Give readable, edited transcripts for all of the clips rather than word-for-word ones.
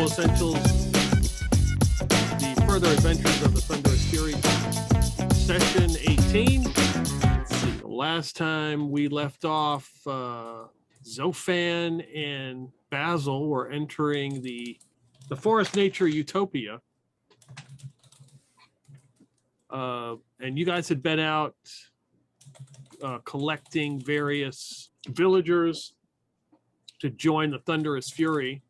Tactical Essentials, the further adventures of the Thunderous Fury, session 18. Let's see, the last time we left off, Zorphan and Basil were entering the forest nature utopia. And you guys had been out collecting various villagers to join the Thunderous Fury.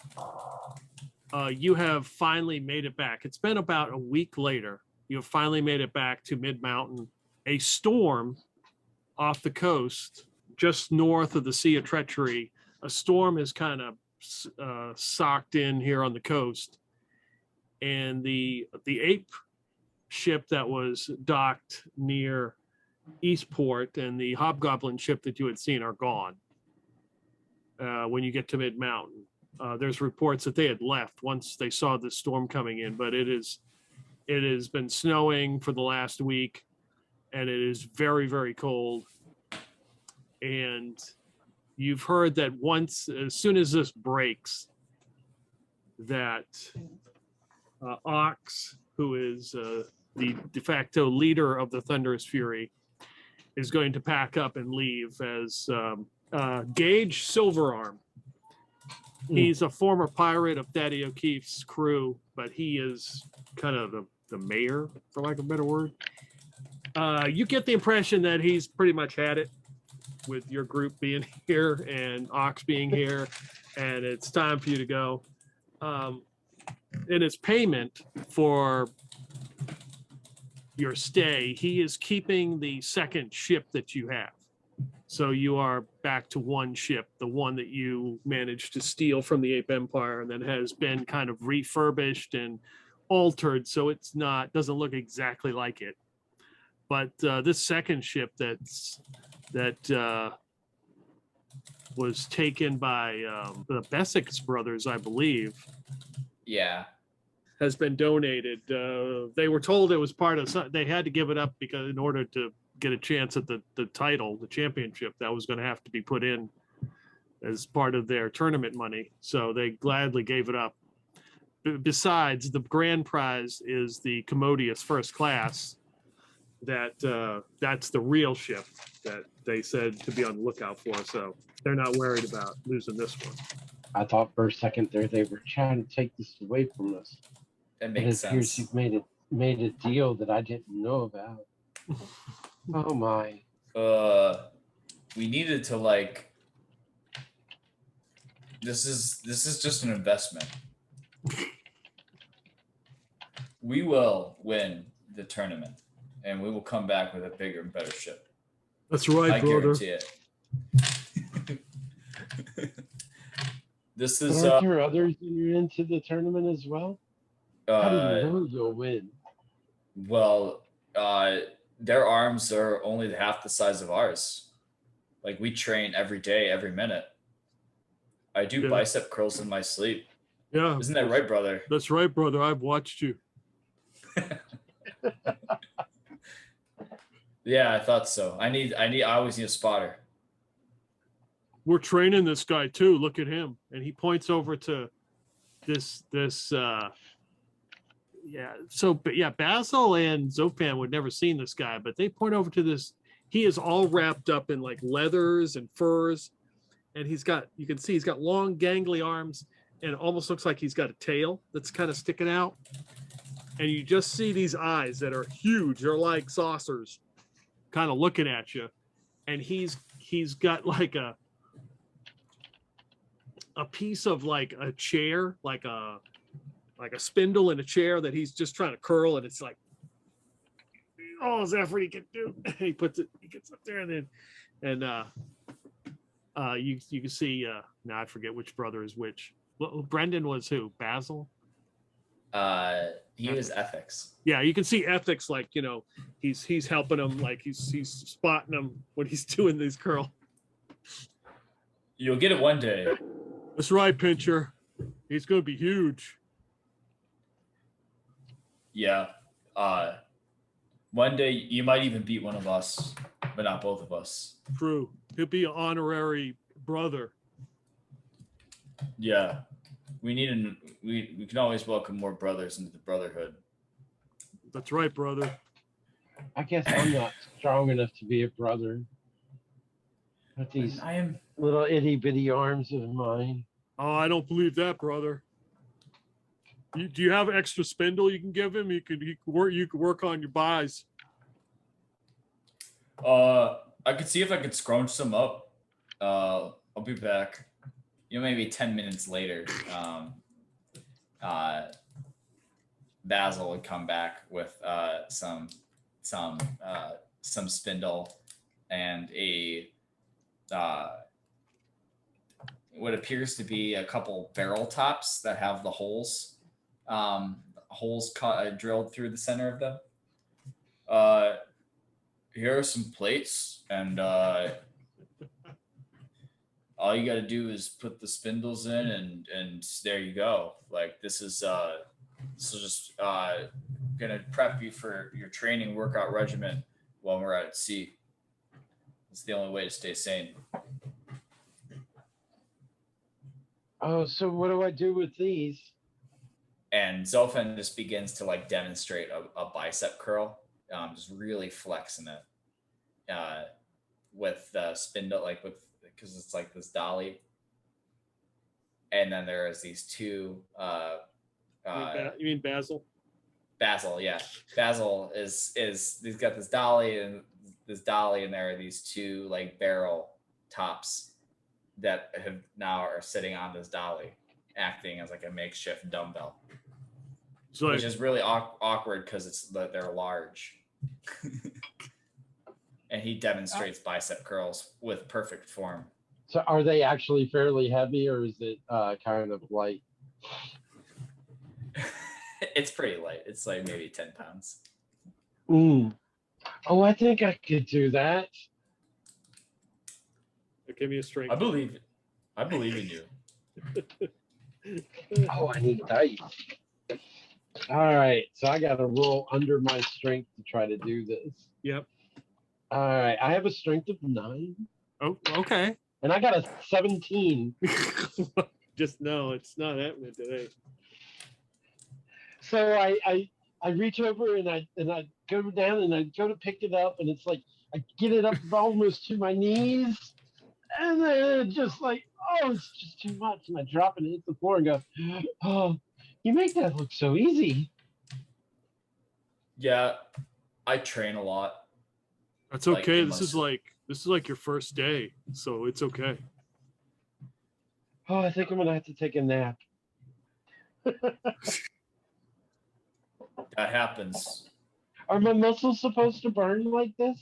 You have finally made it back. It's been about a week later. You have finally made it back to Mid Mtn. A storm off the coast, just north of the Sea of Treachery. A storm is kind of socked in here on the coast. And the ape ship that was docked near Eastport and the hobgoblin ship that you had seen are gone. When you get to Mid Mtn, there's reports that they had left once they saw the storm coming in, but it has been snowing for the last week, and it is very, very cold. And you've heard that as soon as this breaks, that Ox, who is the de facto leader of the Thunderous Fury, is going to pack up and leave as Gage Silverarm. He's a former pirate of Thaddeus O'Keefe's crew, but he is kind of the mayor, for lack of a better word. You get the impression that he's pretty much had it with your group being here and Ox being here, and it's time for you to go. In his payment for your stay, he is keeping the second ship that you have. So you are back to one ship, the one that you managed to steal from the Ape Empire and then has been kind of refurbished and altered, so it's doesn't look exactly like it. But this second ship that was taken by the Bessex brothers, I believe. Yeah. Has been donated. They were told it was part of. They had to give it up because in order to get a chance at the title, the championship, that was going to have to be put in as part of their tournament money. So they gladly gave it up. Besides, the grand prize is the Commodious First Class. That's the real ship that they said to be on the lookout for. So they're not worried about losing this one. I thought for a second there they were trying to take this away from us. That makes sense. You've made a deal that I didn't know about. Oh my. We needed to this is just an investment. We will win the tournament and we will come back with a bigger and better ship. That's right, I brother. guarantee it. This is Aren't there others that are into the tournament as well? How do you know you'll win? Well, their arms are only half the size of ours. Like, we train every day, every minute. I do bicep curls in my sleep. Yeah. Isn't that right, brother? That's right, brother. I've watched you. Yeah, I thought so. I always need a spotter. We're training this guy too. Look at him. And he points over to this Basil and Zorphan would never seen this guy, but they point over to this. He is all wrapped up in like leathers and furs, and you can see he's got long gangly arms, and it almost looks like he's got a tail that's kind of sticking out. And you just see these eyes that are huge. They're like saucers, kind of looking at you. And he's got like a piece of like a chair, like a spindle in a chair that he's just trying to curl, and it's like all his effort he can do. He gets up there, and you can see now I forget which brother is which. Well, Brendan was who? Basil? He was ethics. Yeah, you can see ethics, like, you know, he's helping him, like he's spotting him when he's doing these curl. You'll get it one day. That's right, Pincher. He's gonna be huge. Yeah. One day you might even beat one of us, but not both of us. True. He'll be an honorary brother. Yeah. we can always welcome more brothers into the brotherhood. That's right, brother. I guess I'm not strong enough to be a brother. With these I am. little itty bitty arms of mine. Oh, I don't believe that, brother. Do you have extra spindle you can give him? You could work on your buys. I could see if I could scrunch some up. I'll be back. Maybe 10 minutes later. Basil would come back with some spindle and a what appears to be a couple barrel tops that have the holes drilled through the center of them. Here are some plates, and all you got to do is put the spindles in, and there you go. Like this is just gonna prep you for your training workout regimen while we're out at sea. It's the only way to stay sane. Oh, so what do I do with these? And Zorphan just begins to like demonstrate a bicep curl, just really flexing it with the spindle, because it's like this dolly. And then there's these two. You mean Basil? Basil, yeah. Basil is he's got this dolly, and there are these two like barrel tops that are sitting on this dolly, acting as like a makeshift dumbbell, which is really awkward because they're large. And he demonstrates bicep curls with perfect form. So are they actually fairly heavy, or is it kind of light? It's pretty light. It's like maybe 10 pounds. Oh, I think I could do that. Give me a strength. I believe in you. Oh, I need dice. All right, so I got to roll under my strength to try to do this. Yep. All right, I have a strength of 9. Oh, okay. And I got a 17. Just no, it's not happening today. So I reach over and I go down and I go to pick it up, and it's like I get it up almost to my knees, and then it's just like, oh, it's just too much, and I drop it and hit the floor and go, oh, you make that look so easy. Yeah, I train a lot. That's okay. This is like your first day, so it's okay. Oh, I think I'm gonna have to take a nap. That happens. Are my muscles supposed to burn like this?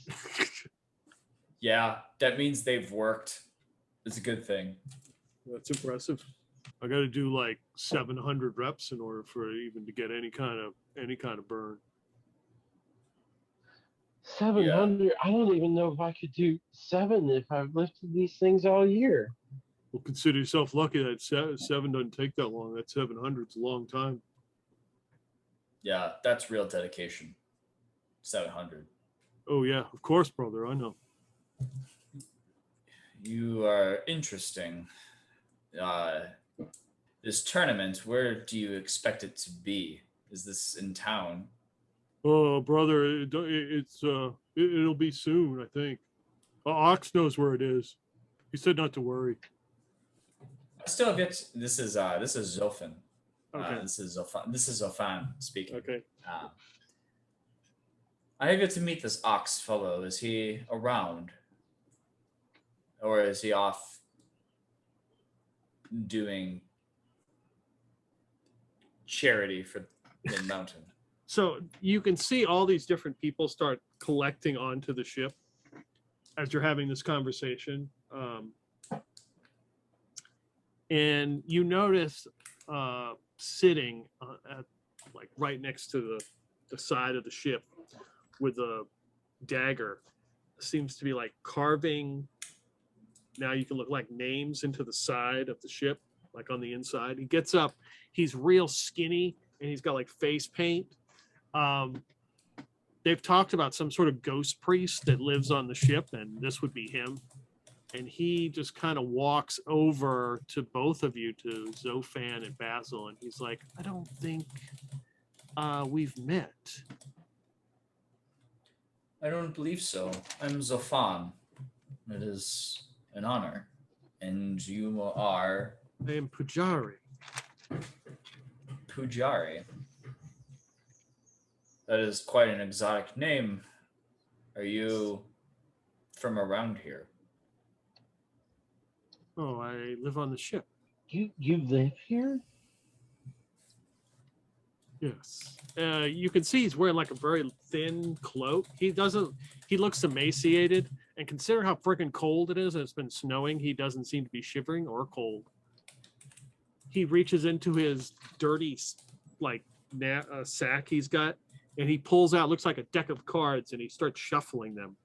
Yeah, that means they've worked. It's a good thing. That's impressive. I got to do like 700 reps in order for even to get any kind of burn. 700. Yeah. I don't even know if I could do 7 if I've lifted these things all year. Well, consider yourself lucky that 7 doesn't take that long. That 700's a long time. Yeah, that's real dedication. 700. Oh yeah, of course, brother. I know. You are interesting. This tournament, where do you expect it to be? Is this in town? Oh, brother, it'll be soon, I think. Ox knows where it is. He said not to worry. I still have yet. This is Zorphan. Okay. This is Zorphan speaking. Okay. I have yet to meet this Ox fellow. Is he around, or is he off doing charity for Mid Mtn? So you can see all these different people start collecting onto the ship as you're having this conversation. And you notice sitting at like right next to the side of the ship with a dagger, seems to be like carving. Now you can look like names into the side of the ship, like on the inside. He gets up, he's real skinny, and he's got like face paint. They've talked about some sort of ghost priest that lives on the ship, and this would be him. and he just kind of walks over to both of you, to Zorphan and Basil, and he's like, I don't think we've met. I don't believe so. I'm Zorphan. It is an honor. And you are I am Pujari. Pujari. That is quite an exotic name. Are you from around here? Oh, I live on the ship. You live here? Yes. You can see he's wearing like a very thin cloak. He looks emaciated, and consider how freaking cold it is, and it's been snowing. He doesn't seem to be shivering or cold. He reaches into his dirty, like, sack he's got, and he pulls out, looks like a deck of cards, and he starts shuffling them.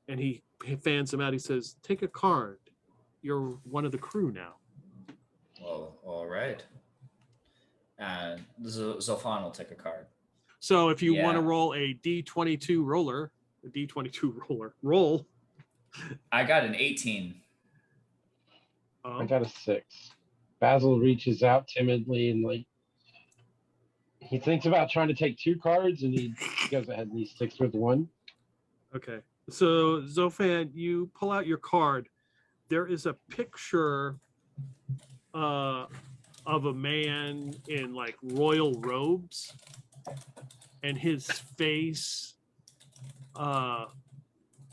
And he fans them out. He says, take a card. You're one of the crew now. Well, all right. And Zorphan will take a card. So if you want to Yeah. roll a D22 roller, roll. I got an 18. I got a 6. Basil reaches out timidly and like he thinks about trying to take 2 cards, and he goes ahead and he sticks with 1. Okay. So Zorphan, you pull out your card. There is a picture of a man in like royal robes, and his face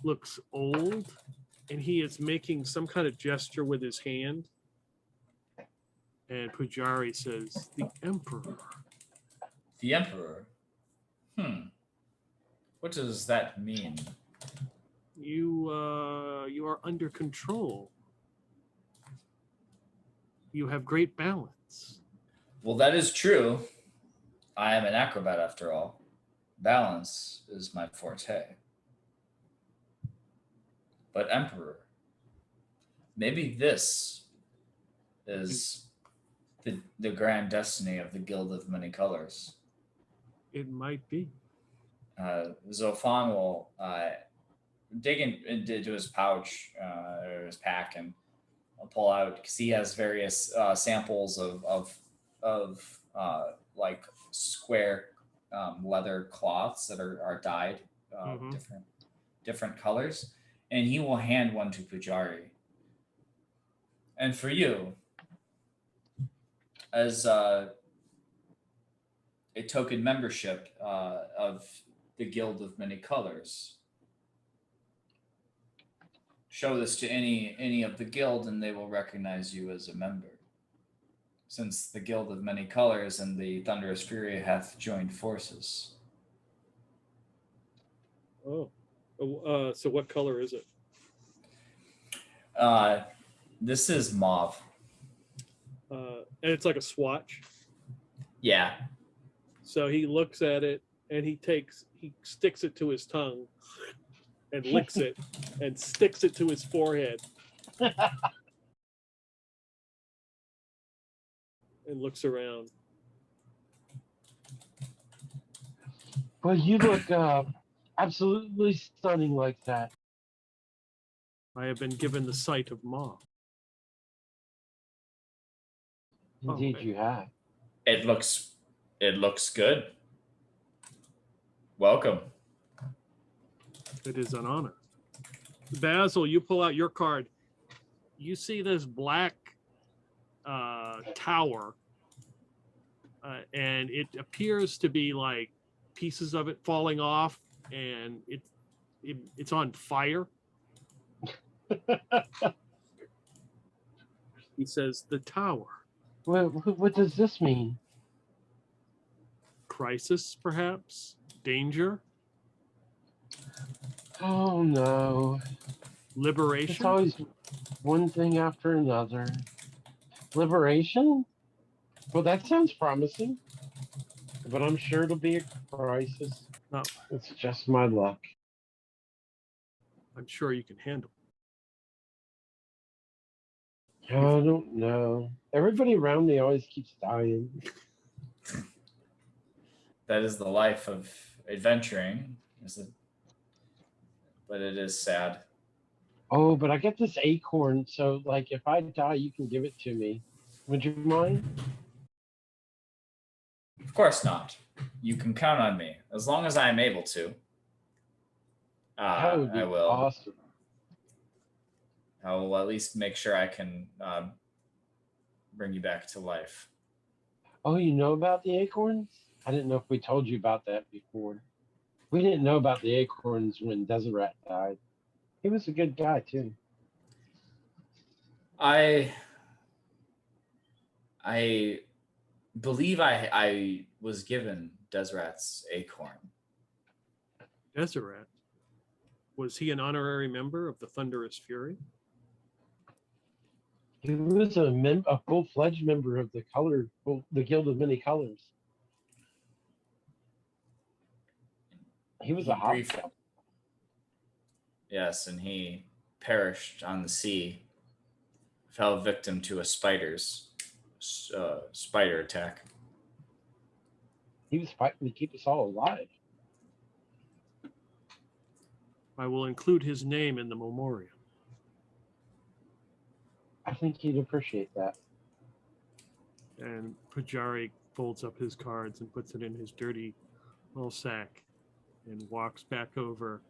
looks old, and he is making some kind of gesture with his hand. And Pujari says, the Emperor. The Emperor? What does that mean? You are under control. You have great balance. Well, that is true. I am an acrobat after all. Balance is my forte. But Emperor, maybe this is the grand destiny of the Guild of Many Colors. It might be. Zorphan will dig into his pouch or his pack and pull out, because he has various samples of like square leather cloths that are dyed different colors, and he will hand one to Pujari. And for you, as a token membership of the Guild of Many Colors, show this to any of the guild, and they will recognize you as a member. Since the Guild of Many Colors and the Thunderous Fury hath joined forces. Oh. So what color is it? This is mauve. And it's like a swatch. Yeah. So he looks at it, and he sticks it to his tongue and licks it and sticks it to his forehead and looks around. Well, you look absolutely stunning like that. I have been given the sight of Ma. Indeed, Okay. you have. It looks good. Welcome. It is an honor. Basil, you pull out your card. You see this black tower, and it appears to be like pieces of it falling off, and it's on fire. He says, the tower. What does this mean? Crisis, perhaps? Danger? Oh no. Liberation? It's always one thing after another. Liberation? Well, that sounds promising. But I'm sure it'll be a crisis. No, It's just my luck. I'm sure you can handle it. I don't know. Everybody around me always keeps dying. That is the life of adventuring, is it? But it is sad. Oh, but I got this acorn, so like if I die, you can give it to me. Would you mind? Of course not. You can count on me as long as I am able to. That would I be will. awesome. I will at least make sure I can bring you back to life. Oh, you know about the acorns? I didn't know if we told you about that before. We didn't know about the acorns when Deseret died. He was a good guy too. I believe I was given Deseret's acorn. Deseret. Was he an honorary member of the Thunderous Fury? He was a full-fledged member of the Guild of Many Colors. He was a hobgoblin. Yes, and he perished on the sea, fell victim to a spider attack. He was fighting to keep us all alive. I will include his name in the memorial. I think he'd appreciate that. And Pujari folds up his cards and puts it in his dirty little sack and walks back over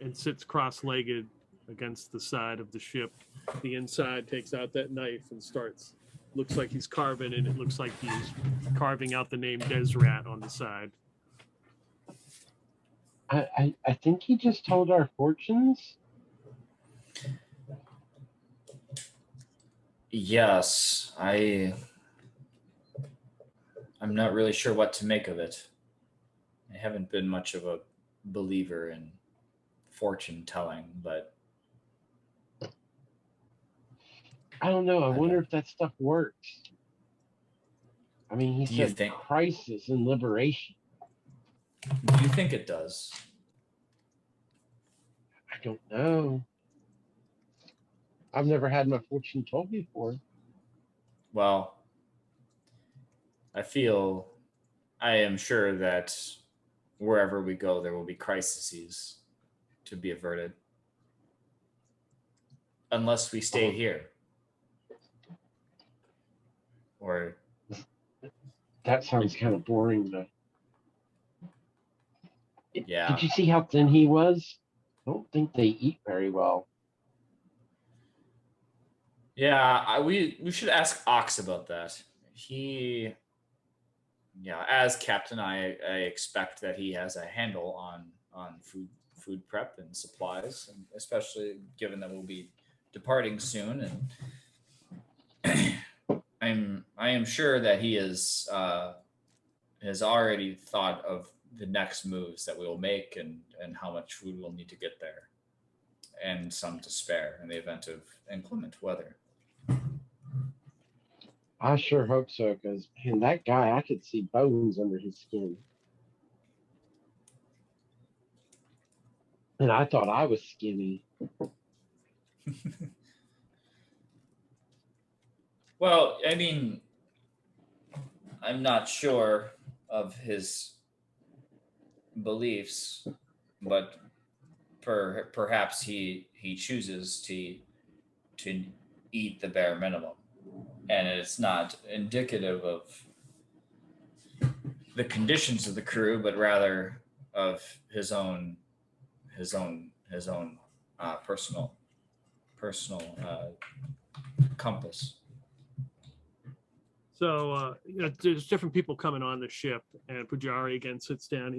and sits cross-legged against the side of the ship. The inside takes out that knife and starts. Looks like he's carving it. It looks like he's carving out the name Deseret on the side. I think he just told our fortunes. Yes, I'm not really sure what to make of it. I haven't been much of a believer in fortune telling, but I don't know. I wonder if that stuff works. I mean, he said crisis and liberation. Do you think it does? I don't know. I've never had my fortune told before. Well, I am sure that wherever we go, there will be crises to be averted. Unless we stay here. Or that sounds kind of boring though. Yeah. Did you see how thin he was? I don't think they eat very well. Yeah, we should ask Ox about that. As captain, I expect that he has a handle on food prep and supplies, and especially given that we'll be departing soon. And I am sure that he has already thought of the next moves that we will make and how much food we'll need to get there, and some to spare in the event of inclement weather. I sure hope so, because man, that guy, I could see bones under his skin. And I thought I was skinny. Well, I mean, I'm not sure of his beliefs, but perhaps he chooses to eat the bare minimum, and it's not indicative of the conditions of the crew, but rather of his own personal compass. So there's different people coming on the ship, and Pujari again sits down.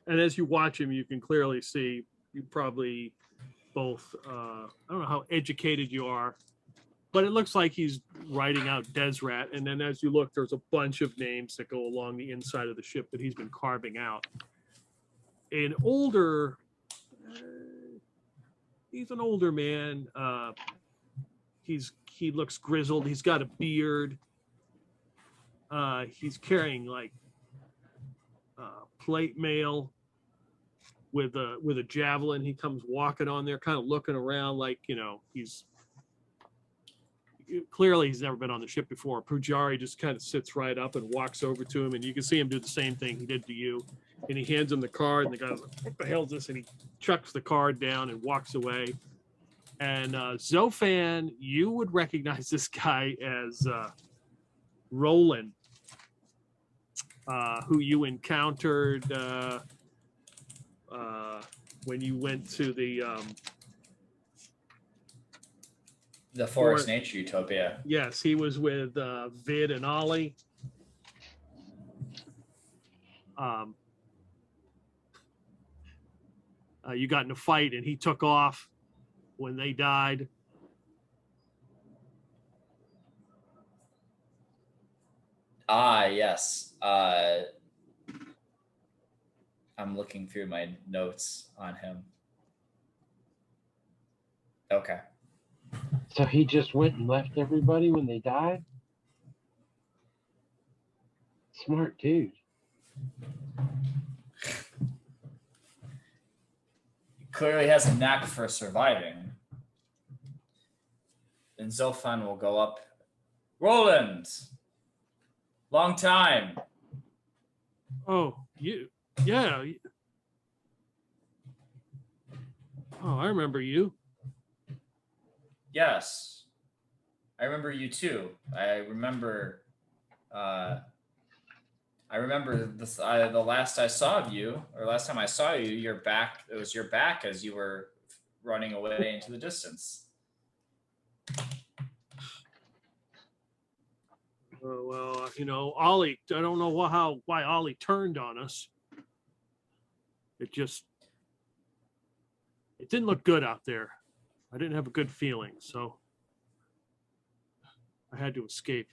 And as you watch him, you can clearly see you probably both. I don't know how educated you are, but it looks like he's writing out Deseret. And then as you look, there's a bunch of names that go along the inside of the ship that he's been carving out. He's an older man. He looks grizzled. He's got a beard. He's carrying like plate mail with a javelin. He comes walking on there, kind of looking around like, he's never been on the ship before. Pujari just kind of sits right up and walks over to him, and you can see him do the same thing he did to you. And he hands him the card, and the guy's like, "What the hell is this?" And he chucks the card down and walks away. And Zorphan, you would recognize this guy as Roland, who you encountered when you went to the Forest Nature Utopia. Yes, he was with Vid and Ollie. You got in a fight and he took off when they died. Ah, yes. I'm looking through my notes on him. Okay. So he just went and left everybody when they died? Smart dude. He clearly has a knack for surviving. And Zorphan will go up. Roland! Long time. Oh, you. Yeah. Oh, I remember you. Yes. I remember you too. I remember this, the last I saw of you, or last time I saw you, your back, it was your back as you were running away into the distance. Well, you know, Ollie, I don't know why Ollie turned on us. It didn't look good out there. I didn't have a good feeling, so I had to escape.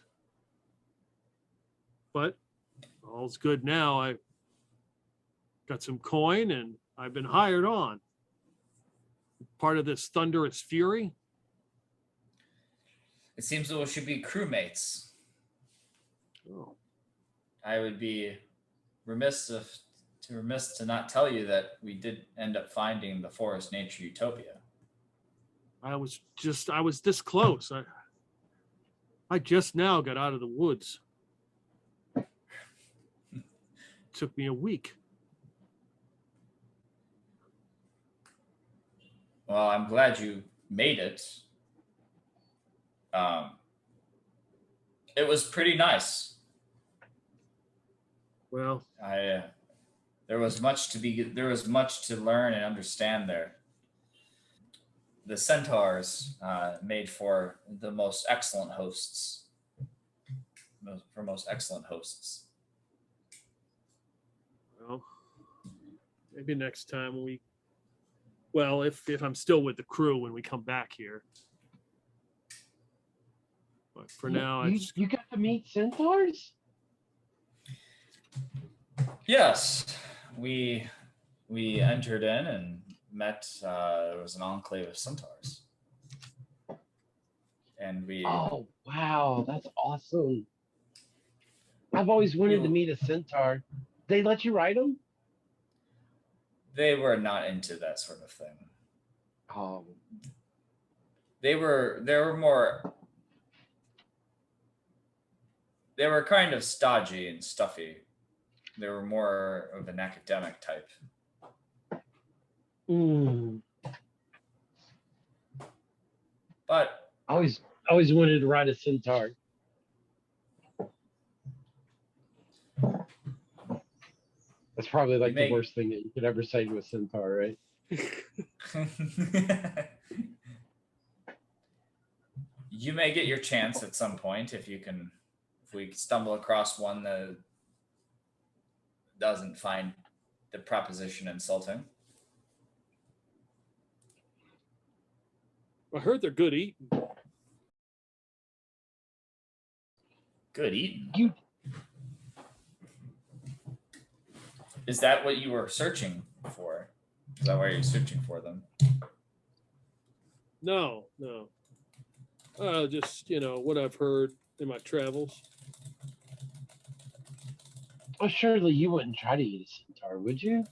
But all's good now. I got some coin and I've been hired on. Part of this Thunderous Fury. It seems that we should be crewmates. Oh. I would be remiss to not tell you that we did end up finding the Forest Nature Utopia. I was this close. I just now got out of the woods. It took me a week. Well, I'm glad you made it. It was pretty nice. Well, there was much to learn and understand there. The Centaurs made for the most excellent hosts. Most excellent hosts. Well, maybe next time if I'm still with the crew when we come back here. But for now, you got to meet Centaurs? Yes, we entered in and met. There was an enclave of Centaurs, and we. Oh wow, that's awesome! I've always wanted to meet a Centaur. They let you ride them? They were not into that sort of thing. Oh. They were more. They were kind of stodgy and stuffy. They were more of an academic type. But I always wanted to ride a Centaur. That's probably like the worst thing that you could ever say to a Centaur, right? You may get your chance at some point if we stumble across one that doesn't find the proposition insulting. I heard they're good eating. Good eating? Is that what you were searching for? Is that why you're searching for them? No. Just, what I've heard in my travels. Well, surely you wouldn't try to eat a Centaur, would you?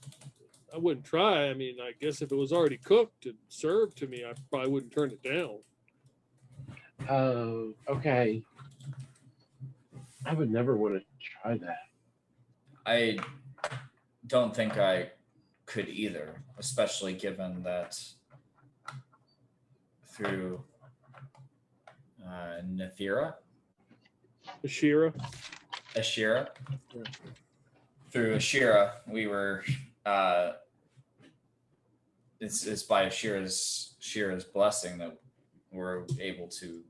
I wouldn't try. I mean, I guess if it was already cooked and served to me, I probably wouldn't turn it down. Oh, okay. I would never want to try that. I don't think I could either, especially given that through Nethira. Ashira. Ashira. Yeah. Through Ashira, we were. It's by Ashira's blessing that we're able to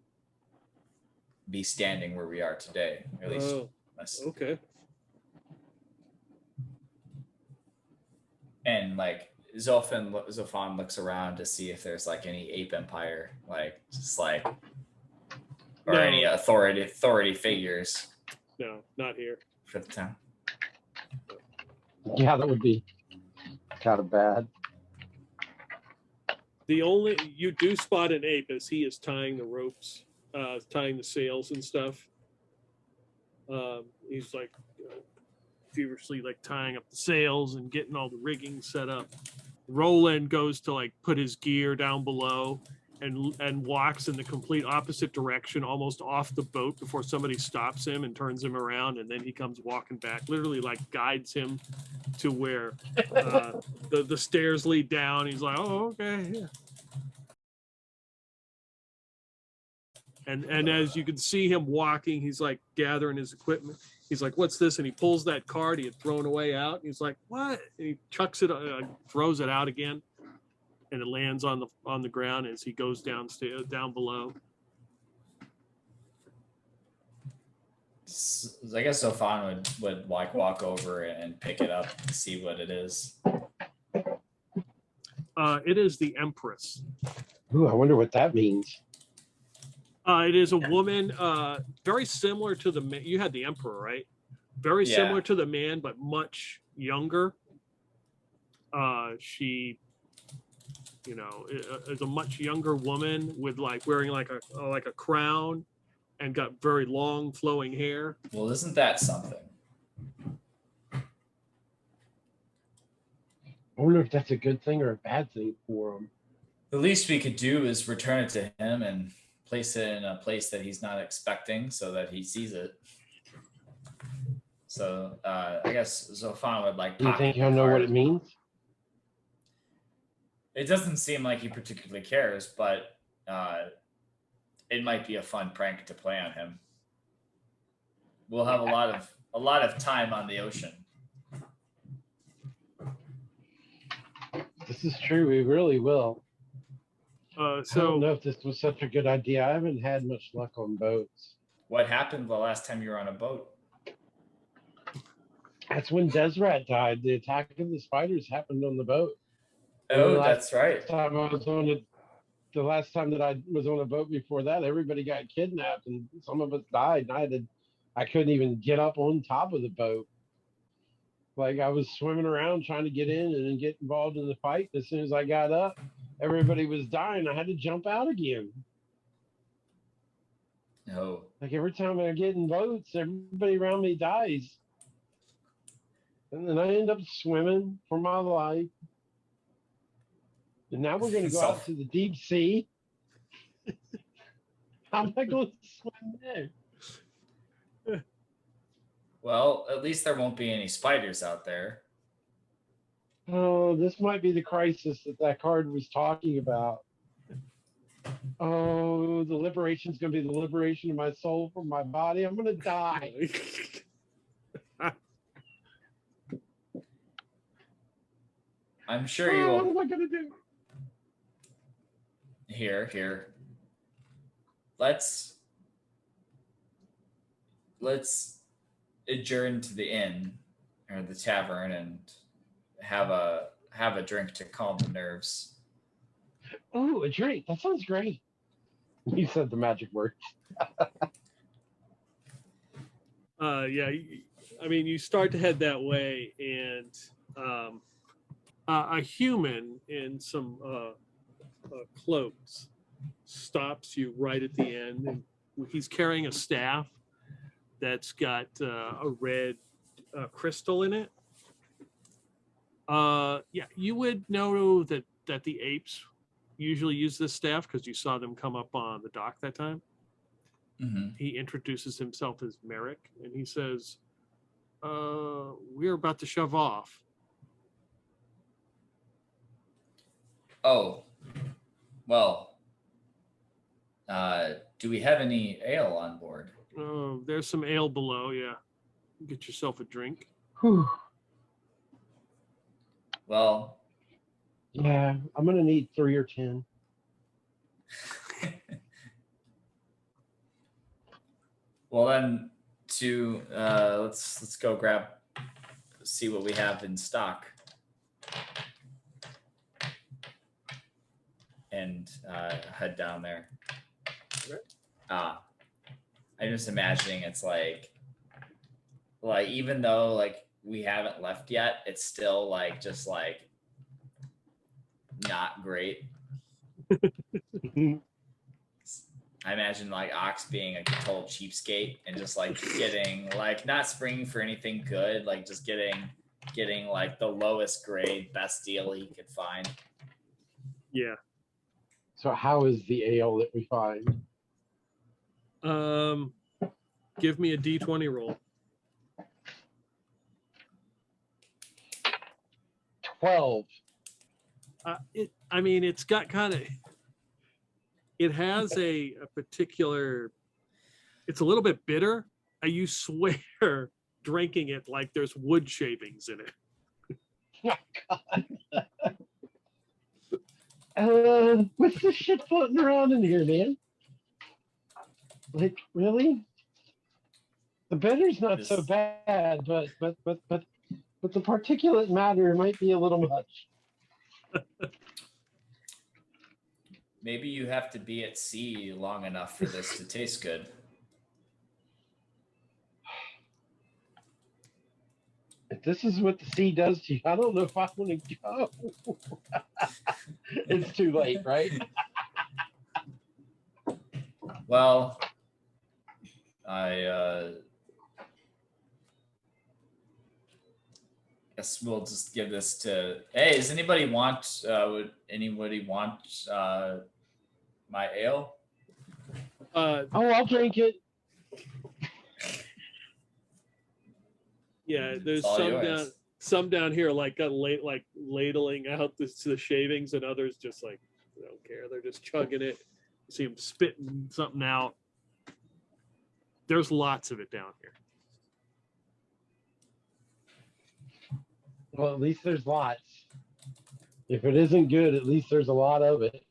be standing where we are today. At least. Okay. And like Zorphan looks around to see if there's like any ape empire, like just like or any authority figures. No, not here. For the town. Yeah, that would be kind of bad. You do spot an ape as he is tying the ropes, tying the sails and stuff. He's like feverishly like tying up the sails and getting all the rigging set up. Roland goes to like put his gear down below and walks in the complete opposite direction, almost off the boat before somebody stops him and turns him around, and then he comes walking back, literally like guides him to where the stairs lead down. He's like, oh, okay, yeah. And as you can see him walking, he's like gathering his equipment. He's like, what's this? And he pulls that card he had thrown away out. He's like, what? And he chucks it, throws it out again. And it lands on the ground as he goes down below. I guess Zorphan would like walk over and pick it up to see what it is. It is the Empress. Ooh, I wonder what that means. It is a woman, very similar to the man. You had the Emperor, right? Very similar to the man, but much younger. She, is a much younger woman with like wearing like a crown and got very long flowing hair. Well, isn't that something? I wonder if that's a good thing or a bad thing for him. The least we could do is return it to him and place it in a place that he's not expecting so that he sees it. So I guess Zorphan would like. Do you think he'll know what it means? It doesn't seem like he particularly cares, but it might be a fun prank to play on him. We'll have a lot of time on the ocean. This is true. We really will. So I don't know if this was such a good idea. I haven't had much luck on boats. What happened the last time you were on a boat? That's when Desrat died. The attack of the spiders happened on the boat. Oh, that's right. The last time that I was on a boat before that, everybody got kidnapped and some of us died. And I couldn't even get up on top of the boat. Like I was swimming around trying to get in and then get involved in the fight. As soon as I got up, everybody was dying. I had to jump out again. No. Like every time I get in boats, everybody around me dies. And then I end up swimming for my life. And now we're going to go out to the deep sea. How am I going to swim there? Well, at least there won't be any spiders out there. Oh, this might be the crisis that card was talking about. Oh, the liberation is going to be the liberation of my soul from my body. I'm going to die. I'm sure you will. What am I going to do? Here. Let's adjourn to the inn or the tavern and have a drink to calm the nerves. Oh, a drink. That sounds great. You said the magic word. Yeah, I mean, you start to head that way, and a human in some cloaks stops you right at the end, and he's carrying a staff that's got a red crystal in it. Yeah, you would know that the apes usually use this staff because you saw them come up on the dock that time. Mm-hmm. He introduces himself as Merrick, and he says, we're about to shove off. Oh, well, Do we have any ale on board? Oh, there's some ale below. Yeah, get yourself a drink. Whew. Well, Yeah, I'm gonna need 3 or 10. well then, let's go see what we have in stock, and head down there. I'm just imagining it's like even though like we haven't left yet, it's still like just like not great. I imagine like Ox being a total cheapskate and just like getting like not springing for anything good, like just getting like the lowest grade, best deal he could find. Yeah. So how is the ale that we find? Give me a D20 roll. 12. I mean, it's got kind of. It has a particular. It's a little bit bitter. You swear, drinking it like there's wood shavings in it. Oh, God. What's this shit floating around in here, man? Like, really? The bitter's not so bad, but the particulate matter might be a little much. Maybe you have to be at sea long enough for this to taste good. If this is what the sea does to you, I don't know if I want to go. It's too late, right? Well, I guess we'll just give this to. Hey, does anybody want? Would anybody want my ale? I'll drink it. Yeah, there's all some yours. down here like ladling out the shavings, and others just like they don't care. They're just chugging it. You see them spitting something out. There's lots of it down here. Well, at least there's lots. If it isn't good, at least there's a lot of it.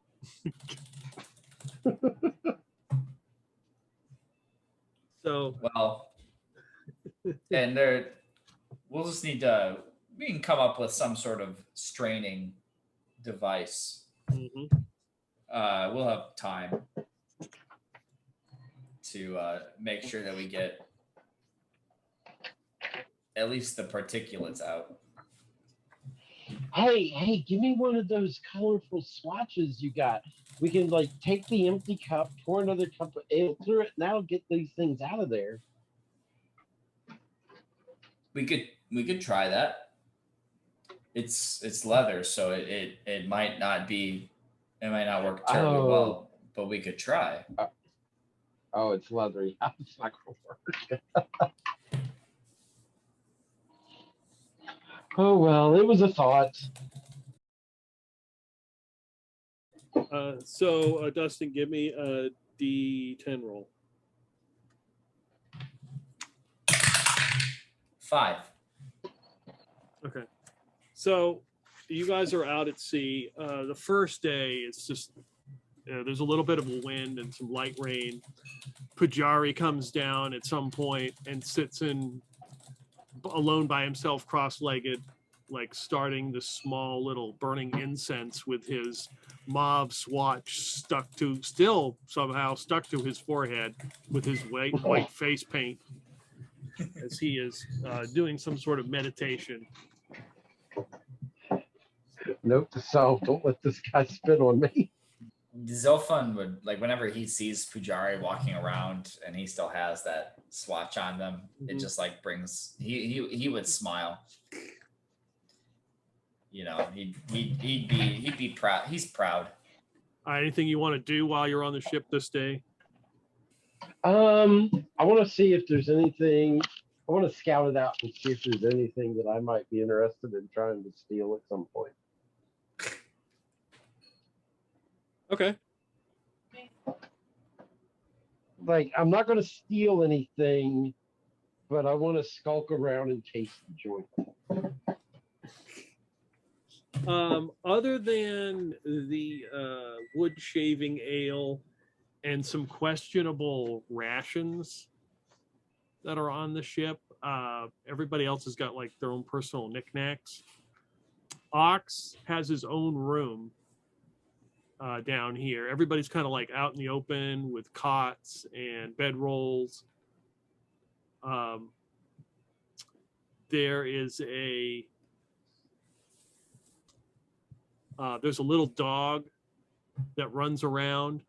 So well, and we'll just need we can come up with some sort of straining device. Mm-hmm. We'll have time to make sure that we get at least the particulates out. Hey, give me one of those colorful swatches you got. We can like take the empty cup, pour another cup of ale through it, and that'll get these things out of there. We could try that. It's leather, so it might not work terribly well, but we could try. Oh, it's leathery. It's not gonna work. Oh well, it was a thought. So Dustin, give me a D10 roll. 5. Okay. So you guys are out at sea. The first day, it's just there's a little bit of a wind and some light rain. Pujari comes down at some point and sits in alone by himself, cross-legged, like starting this small little burning incense with his mauve swatch still somehow stuck to his forehead with his white face paint as he is doing some sort of meditation. Note to self, don't let this guy spit on me. Zorphan would, like, whenever he sees Pujari walking around and he still has that swatch on them, it just like brings he would smile. You know, he'd be proud. He's proud. Anything you want to do while you're on the ship this day? I want to see if there's anything. I want to scout it out and see if there's anything that I might be interested in trying to steal at some point. Okay. like I'm not going to steal anything, but I want to skulk around and taste the joint. Other than the wood shaving ale and some questionable rations that are on the ship, everybody else has got like their own personal knickknacks. Ox has his own room down here. Everybody's kind of like out in the open with cots and bedrolls. There is there's a little dog that runs around,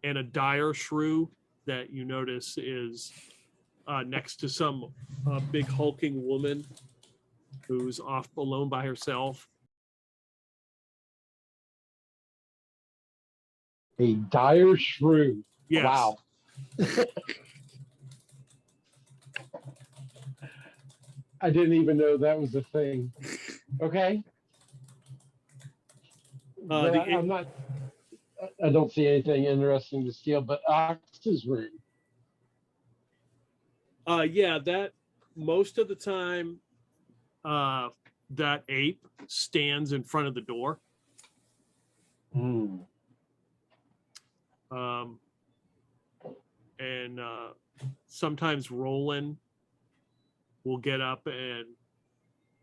and a dire shrew that you notice is next to some big hulking woman who's off alone by herself. A dire shrew. Yes. Wow. I didn't even know that was a thing. Okay. I'm not. I don't see anything interesting to steal, but Ox's room. Yeah, that most of the time, that ape stands in front of the door. And sometimes Roland will get up and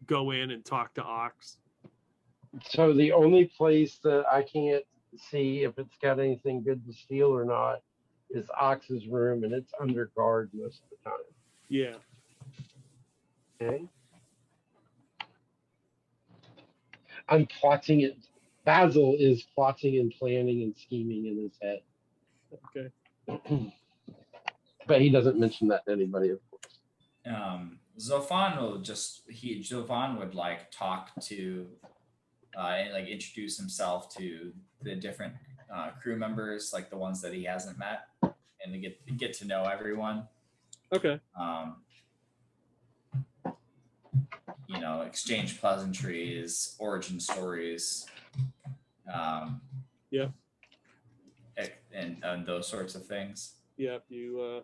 go in and talk to Ox. So the only place that I can't see if it's got anything good to steal or not is Ox's room, and it's under guard most of the time. Yeah. Okay. I'm plotting it. Basil is plotting and planning and scheming in his head. Okay. But he doesn't mention that to anybody, of course. Zophon would like talk to and like introduce himself to the different crew members, like the ones that he hasn't met, and to get to know everyone. Okay. Exchange pleasantries, origin stories. Yeah. And those sorts of things. Yeah, the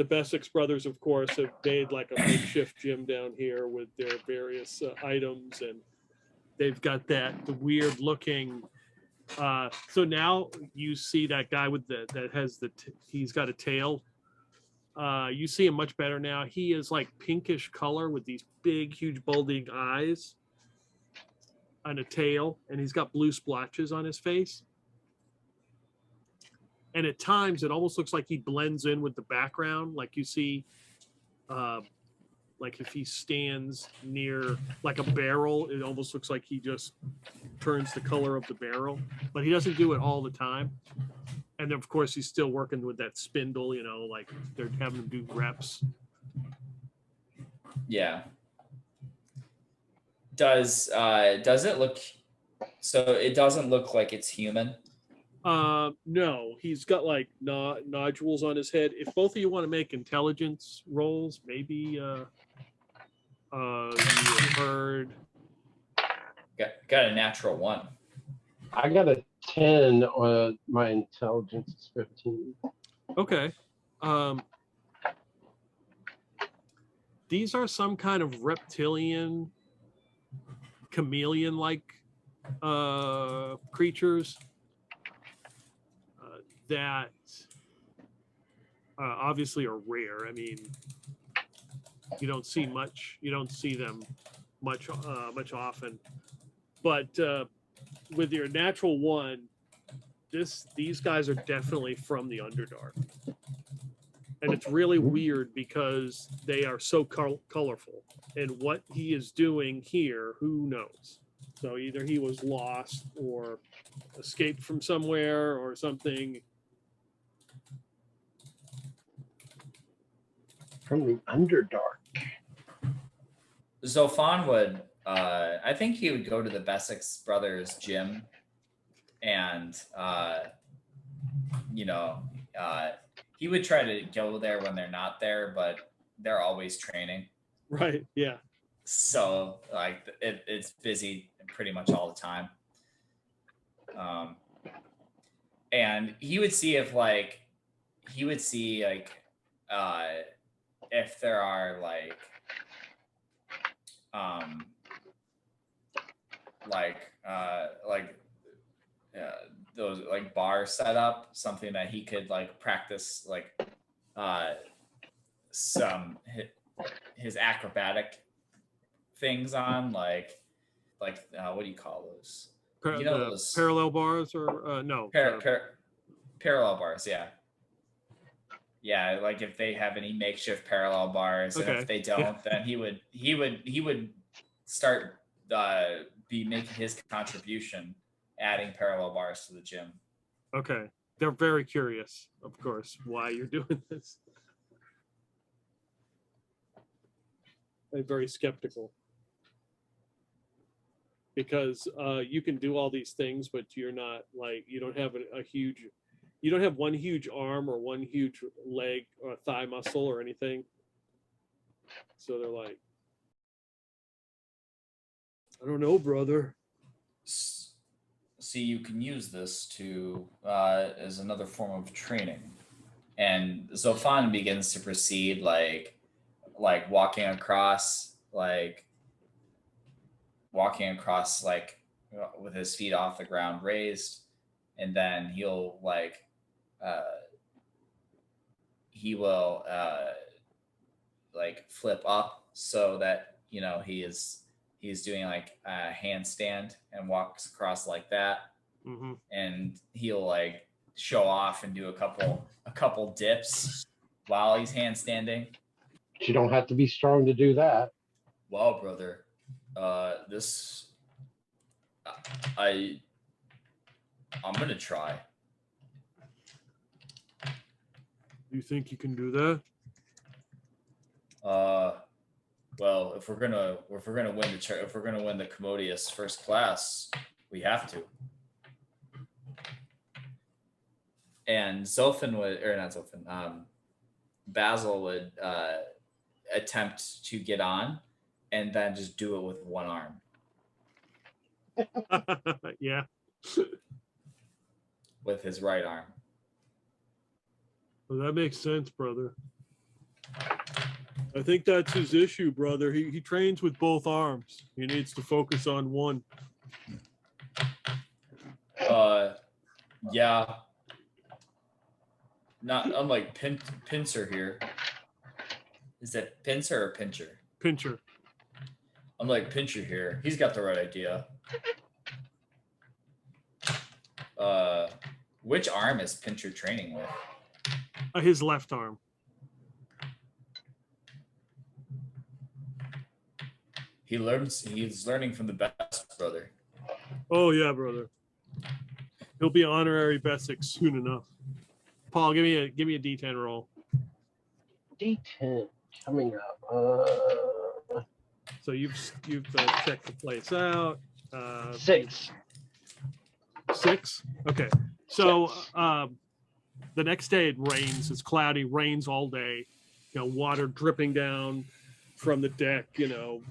Bessex brothers, of course, have made like a makeshift gym down here with their various items, and they've got the weird looking. So now you see that guy with that has he's got a tail. You see him much better now. He is like pinkish color with these big, huge, bulging eyes and a tail, and he's got blue splotches on his face. And at times, it almost looks like he blends in with the background. Like you see, like if he stands near like a barrel, it almost looks like he just turns the color of the barrel. But he doesn't do it all the time. And then, of course, he's still working with that spindle, like they're having him do reps. Yeah. Does it look... So it doesn't look like it's human? No, he's got like nodules on his head. If both of you want to make intelligence rolls, maybe you heard. Got a natural 1. I got a 10 on my intelligence is 15. Okay. These are some kind of reptilian, chameleon-like creatures that obviously are rare. I mean, you don't see them much often. But with your natural 1, these guys are definitely from the Underdark. And it's really weird because they are so colorful. And what he is doing here, who knows? So either he was lost or escaped from somewhere or something. From the Underdark. Zophon would... I think he would go to the Bessex brothers gym, and he would try to go there when they're not there, but they're always training. Right. Yeah. So like it's busy pretty much all the time. And he would see if like he would see like if there are those like bars set up, something that he could like practice like some his acrobatic things on, like what do you call those? You know, those parallel bars or no parallel bars, yeah, like if they have any makeshift parallel bars, and if they don't, then he would start be making his contribution, adding parallel bars to the gym. Okay, they're very curious, of course, why you're doing this. They're very skeptical because you can do all these things, but you're not like, you don't have you don't have one huge arm or one huge leg or thigh muscle or anything. So they're like, I don't know, brother. See, you can use this to as another form of training. And Zorphan begins to proceed like walking across with his feet off the ground raised, and then he will flip up so that, you know, he's doing like a handstand and walks across like that. Mm-hmm. And he'll like show off and do a couple dips while he's handstanding. You don't have to be strong to do that. Wow, brother. I'm gonna try. You think you can do that? Well, if we're gonna win the Commodious first class, we have to. And Basil would attempt to get on, and then just do it with one arm. Yeah. With his right arm. Well, that makes sense, brother. I think that's his issue, brother. He trains with both arms. He needs to focus on one. Yeah. Not unlike Pincer here. Is that Pincer or Pincher? Pincher. Unlike Pincher here, he's got the right idea. Which arm is Pincher training with? His left arm. He's learning from the best, brother. Oh yeah, brother. He'll be honorary Bessic soon enough. Paul, give me a D10 roll. D10 coming up. So you've checked the place out. 6. 6? Okay. So the next day it rains. It's cloudy, rains all day. You know, water dripping down from the deck. You know,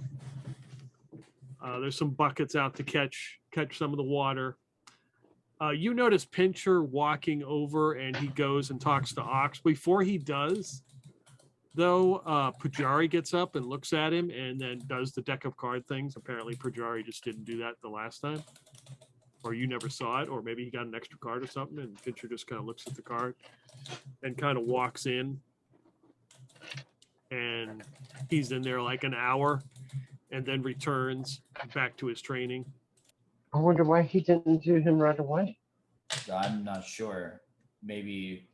there's some buckets out to catch some of the water. You notice Pincher walking over, and he goes and talks to Ox. Before he does, though, Pujari gets up and looks at him and then does the deck of card things. Apparently Pujari just didn't do that the last time, or you never saw it, or maybe he got an extra card or something, and Pincher just kind of looks at the card and kind of walks in, and he's in there like an hour and then returns back to his training. I wonder why he didn't do him right away. I'm not sure. Maybe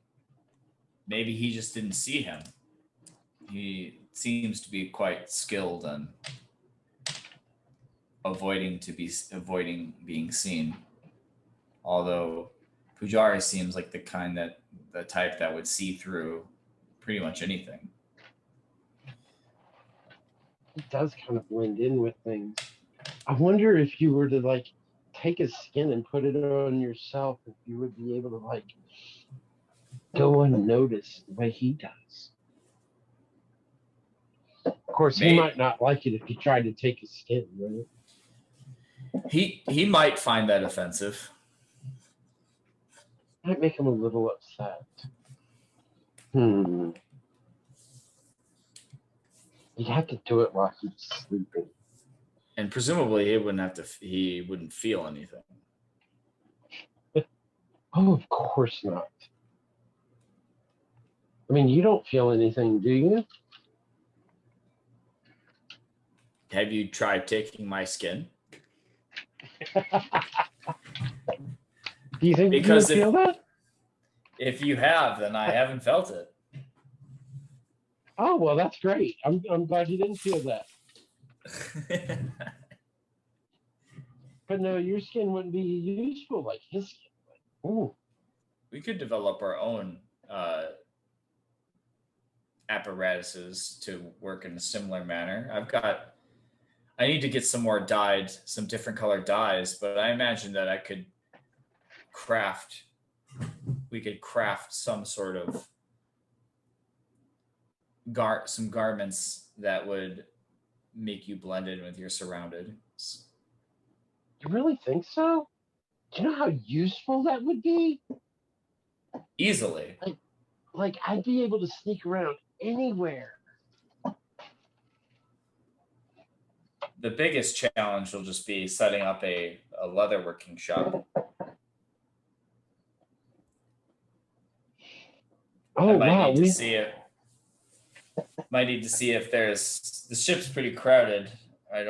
he just didn't see him. He seems to be quite skilled in avoiding being seen. Although Pujari seems like the type that would see through pretty much anything. He does kind of blend in with things. I wonder if you were to like take his skin and put it on yourself, if you would be able to like go unnoticed the way he does. Of course, he might not like it if you tried to take his skin, right? He might find that offensive. Might make him a little upset. Hmm. You'd have to do it while he's sleeping. And presumably he wouldn't feel anything. Oh, of course not. I mean, you don't feel anything, do you? Have you tried taking my skin? Do you think Because you would feel that? if you have, then I haven't felt it. Oh, well, that's great. I'm glad you didn't feel that. But no, your skin wouldn't be useful like his skin would. Ooh. We could develop our own apparatuses to work in a similar manner. I need to get some different colored dyes, but I imagine that we could craft some sort of some garments that would make you blend in with your surroundings. You really think so? Do you know how useful that would be? Easily. Like I'd be able to sneak around anywhere. The biggest challenge will just be setting up a leatherworking shop. Oh, wow. Might need to see if the ship's pretty crowded. I'd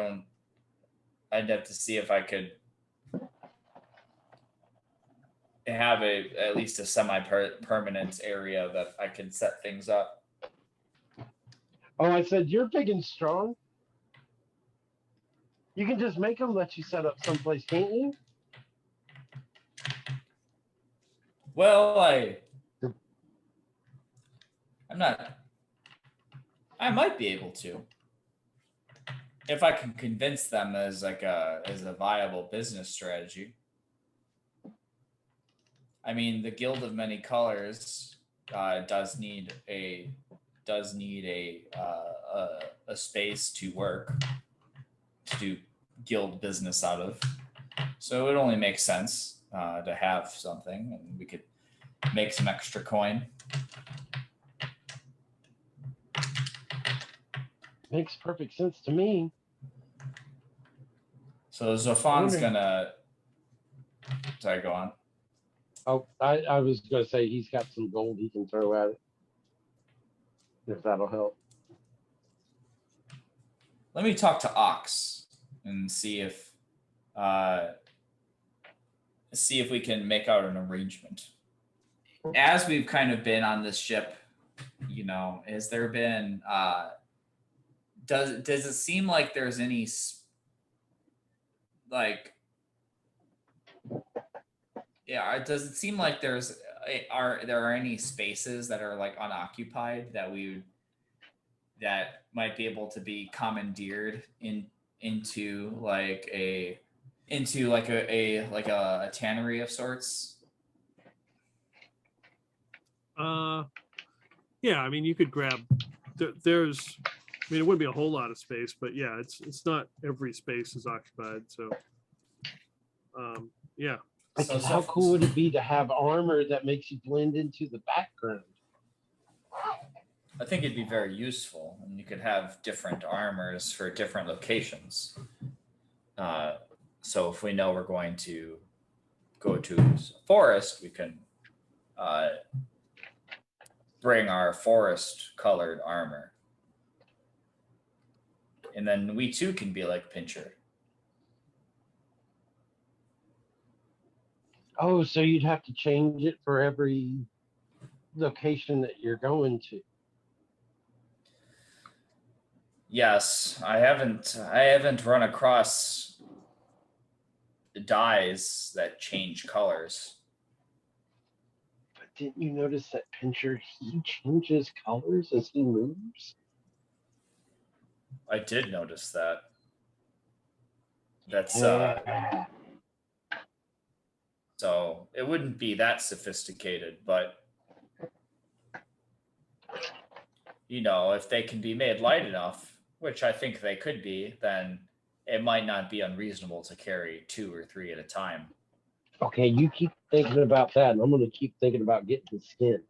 have to see if I could have at least a semi-permanent area that I could set things up. Oh, I said, you're big and strong. You can just make them let you set up someplace, can't you? Well, I'm not. I might be able to, if I can convince them as a viable business strategy. I mean, the Guild of Many Colors does need a space to work, to do guild business out of. So it only makes sense to have something, and we could make some extra coin. Makes perfect sense to me. So Zorphan's gonna. Sorry, go on. Oh, I was going to say he's got some gold he can throw at it, if that'll help. Let me talk to Ox and see if we can make out an arrangement. As we've kind of been on this ship, has there been does it seem like there's any does it seem like there are any spaces that are like unoccupied that might be able to be commandeered into a tannery of sorts? Yeah, I mean, you could grab. There's, I mean, it wouldn't be a whole lot of space, but yeah, it's not every space is occupied. So, yeah. So how cool would it be to have armor that makes you blend into the background? I think it'd be very useful, and you could have different armors for different locations. So if we know we're going to go to a forest, we can bring our forest-colored armor. And then we too can be like Pincher. Oh, so you'd have to change it for every location that you're going to. Yes, I haven't run across dyes that change colors. But didn't you notice that Pincher, he changes colors as he moves? I did notice that. That's so it wouldn't be that sophisticated, but if they can be made light enough, which I think they could be, then it might not be unreasonable to carry 2 or 3 at a time. Okay, you keep thinking about that, and I'm going to keep thinking about getting the skin.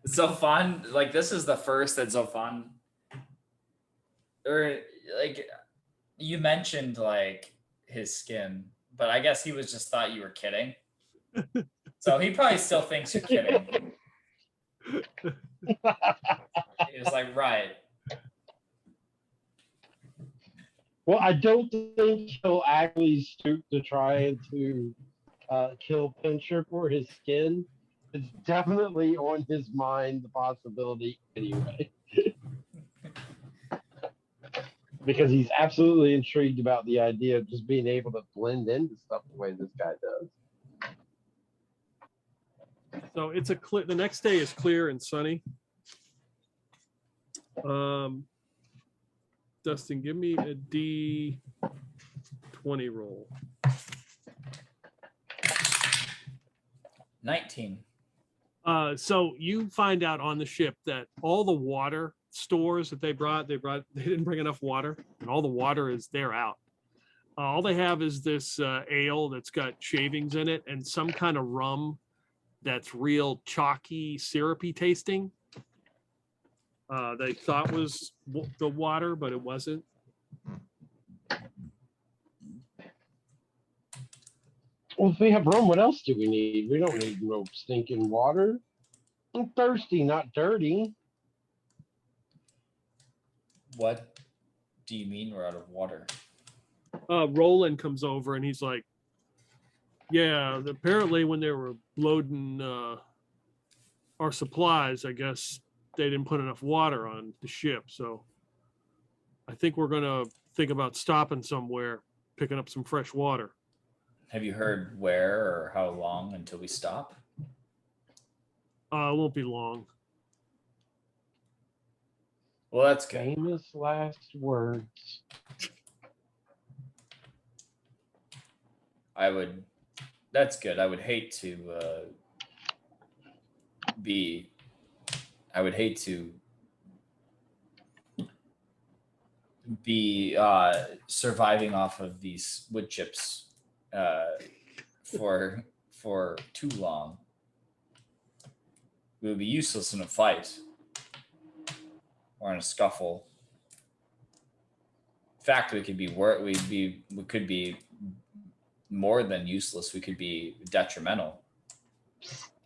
Zorphan, like this is the first that Zorphan, or like you mentioned like his skin, but I guess he was just thought you were kidding. So he probably still thinks you're kidding. He was like, right. Well, I don't think he'll actually stoop to try to kill Pincher for his skin. It's definitely on his mind, the possibility anyway. Because he's absolutely intrigued about the idea of just being able to blend into stuff the way this guy does. So it's the next day is clear and sunny. Dustin, give me a D20 roll. 19. So you find out on the ship that all the water stores that they didn't bring enough water, and all the water is there out. All they have is this ale that's got shavings in it and some kind of rum that's real chalky, syrupy tasting. They thought was the water, but it wasn't. Well, if we have rum, what else do we need? We don't need no stinking water. I'm thirsty, not dirty. What do you mean we're out of water? Roland comes over and he's like, yeah, apparently when they were loading our supplies, I guess they didn't put enough water on the ship. So I think we're going to think about stopping somewhere, picking up some fresh water. Have you heard where or how long until we stop? It won't be long. Well, that's good. Famous last words. That's good. I would hate to be surviving off of these wood chips for too long. We would be useless in a fight or in a scuffle. In fact, we could be more than useless. We could be detrimental.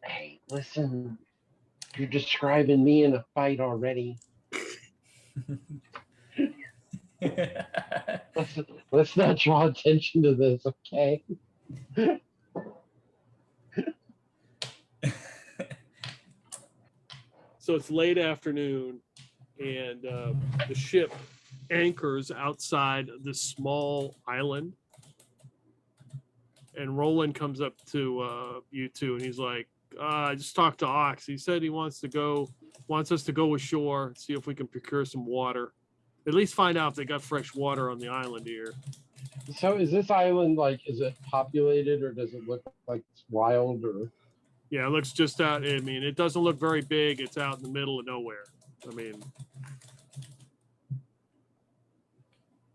Hey, listen, you're describing me in a fight already. Let's not draw attention to this, okay? So it's late afternoon, and the ship anchors outside this small island. And Roland comes up to you two, and he's like, "I just talked to Ox. He said he wants us to go ashore, see if we can procure some water. At least find out if they got fresh water on the island here." So is this island is it populated or does it look like it's wild or? Yeah, it looks just out. I mean, it doesn't look very big. It's out in the middle of nowhere. I mean,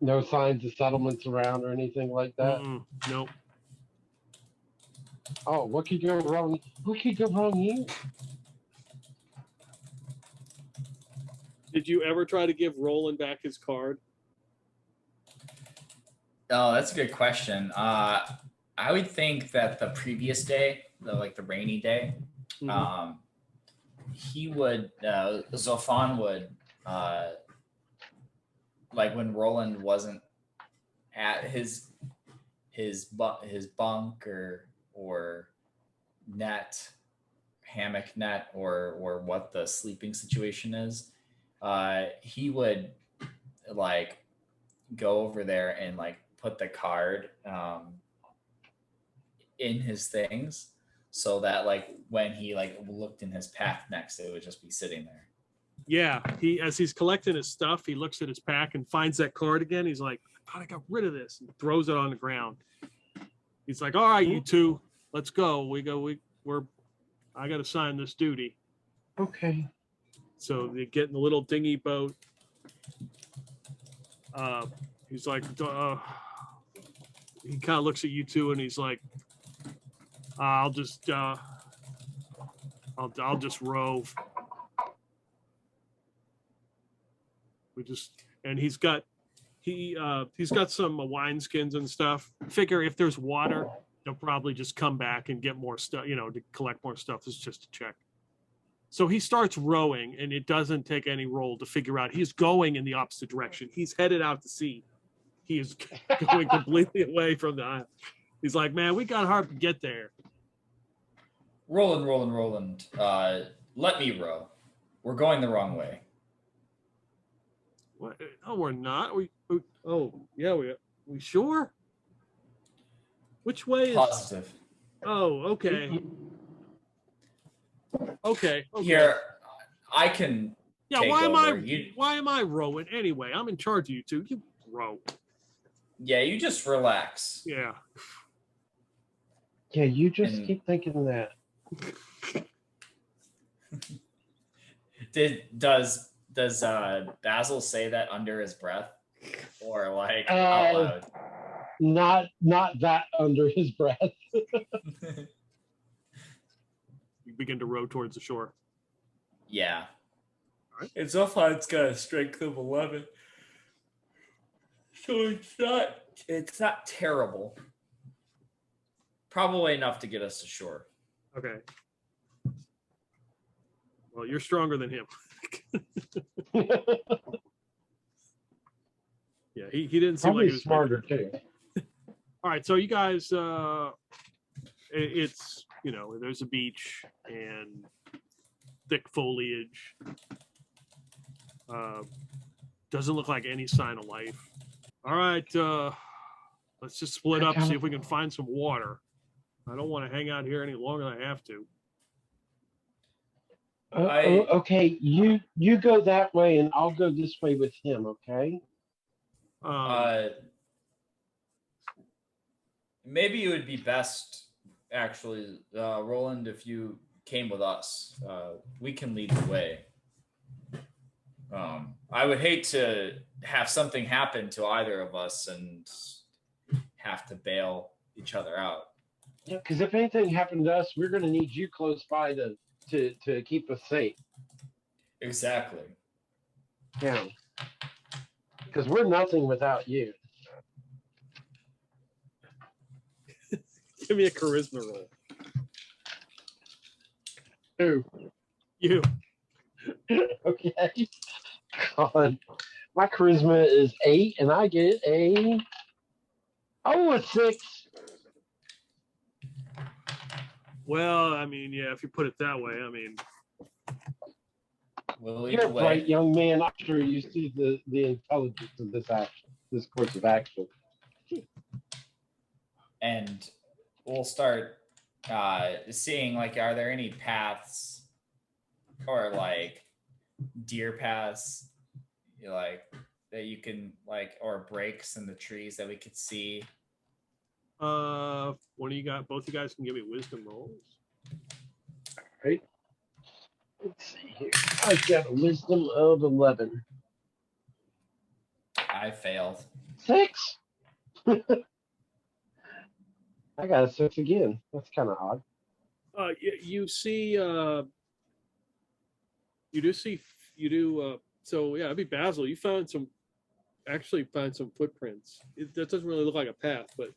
No signs of settlements around or anything like that? nope. Oh, what could go wrong? What could go wrong here? Did you ever try to give Roland back his card? Oh, that's a good question. I would think that the previous day, the rainy day, he would, Zorphan would, like when Roland wasn't at his bunk or net, hammock net, or what the sleeping situation is, he would go over there and put the card in his things so that when he looked in his pack next, it would just be sitting there. Yeah, as he's collecting his stuff, he looks at his pack and finds that card again. He's like, "I thought I got rid of this," and throws it on the ground. He's like, "All right, you two, let's go. I got to sign this duty." Okay. So they get in the little dinghy boat. He's like, he kind of looks at you two and he's like, I'll just I'll just rove. And he's got some wineskins and stuff. Figure if there's water, they'll probably just come back and get more stuff, to collect more stuff. It's just a check. So he starts rowing, and it doesn't take any roll to figure out he's going in the opposite direction. He's headed out to sea. He is going completely away from the island. He's like, man, we got hard to get there. Roland. Let me row. We're going the wrong way. What? No, we're not. We sure? Which way is positive? Oh, okay. Okay. Here, I can. Yeah. Take Why over. Why am I rowing anyway? I'm in charge of you two. You row. Yeah, you just relax. Yeah. Yeah, you just keep thinking that. Does Basil say that under his breath, or like out loud? Not that under his breath. You begin to row towards the shore. Yeah. Right. And Zorphan's got a strength of 11, so it's not terrible. Probably enough to get us to shore. Okay. Well, you're stronger than him. Yeah, he didn't seem Probably like he was smarter too. All right, so you guys, it's there's a beach and thick foliage. Doesn't look like any sign of life. All right, let's just split up, see if we can find some water. I don't want to hang out here any longer than I have to. Okay, you go that way, and I'll go this way with him. Okay. Maybe it would be best, actually, Roland, if you came with us. We can lead the way. I would hate to have something happen to either of us and have to bail each other out. Yeah, because if anything happened to us, we're going to need you close by to keep us safe. Exactly. Yeah. Because we're nothing without you. Give me a charisma roll. Who? You. Okay. God. My charisma is 8, and I get a 6. Well, I mean, yeah, if you put it that way, I mean. You're a bright young man. I'm sure you see the intelligence of this course of action. And we'll start seeing, like, are there any paths or, like, deer paths, that you can, like, or breaks in the trees that we could see? One of you got, both you guys can give me wisdom rolls. All right. Let's see here. I've got a wisdom of 11. I failed. 6? I got a 6 again. That's kind of odd. You see, so yeah, it'd be Basil. You found some footprints. That doesn't really look like a path, but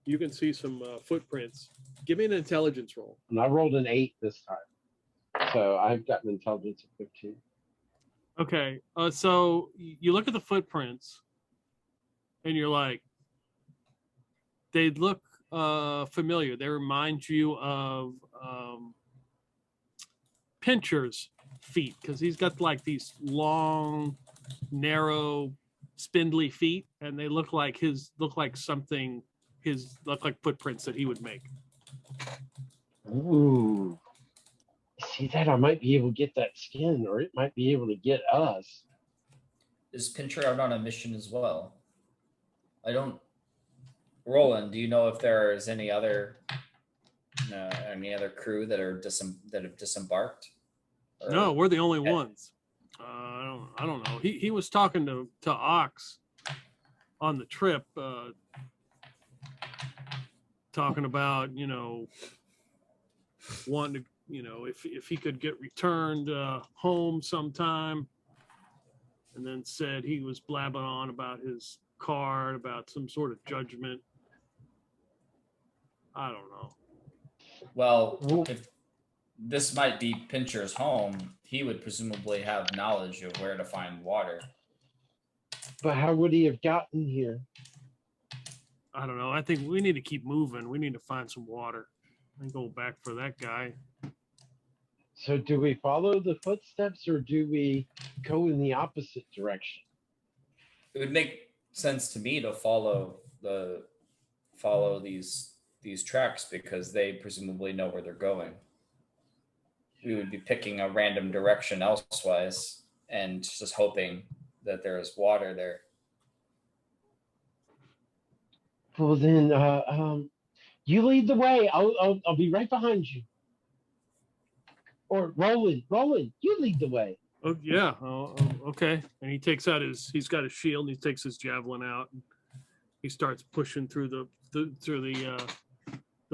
you can see some footprints. Give me an intelligence roll. And I rolled an 8 this time. So I've got an intelligence of 15. Okay. So you look at the footprints and you're like, they look familiar. They remind you of Pincher's feet, because he's got like these long, narrow, spindly feet, and they look like footprints that he would make. Ooh. See that? I might be able to get that skin, or it might be able to get us. Is Pincher out on a mission as well? Roland, do you know if there is any other crew that have disembarked? No, we're the only ones. I don't know. He was talking to Ox on the trip, talking about wanting to, if he could get returned home sometime, and then said he was blabbing on about his card, about some sort of judgment. I don't know. Well, if this might be Pincher's home, he would presumably have knowledge of where to find water. But how would he have gotten here? I don't know. I think we need to keep moving. We need to find some water and go back for that guy. So do we follow the footsteps or do we go in the opposite direction? It would make sense to me to follow these tracks because they presumably know where they're going. We would be picking a random direction elsewise and just hoping that there is water there. Well then, you lead the way. I'll be right behind you. Or Roland, you lead the way. Oh yeah. Okay. And he takes out he's got his shield and he takes his javelin out and he starts pushing through the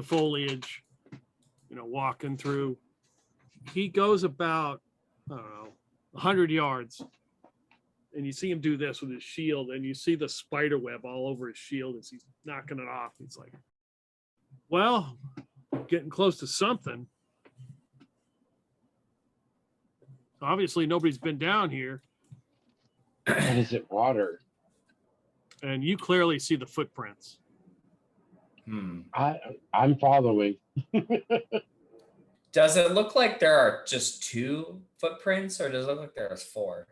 foliage, walking through. He goes about, I don't know, 100 yards. And you see him do this with his shield, and you see the spider web all over his shield as he's knocking it off. He's like, well, getting close to something. Obviously, nobody's been down here. And is it water? And you clearly see the footprints. I'm following. Does it look like there are just 2 footprints, or does it look like there's 4?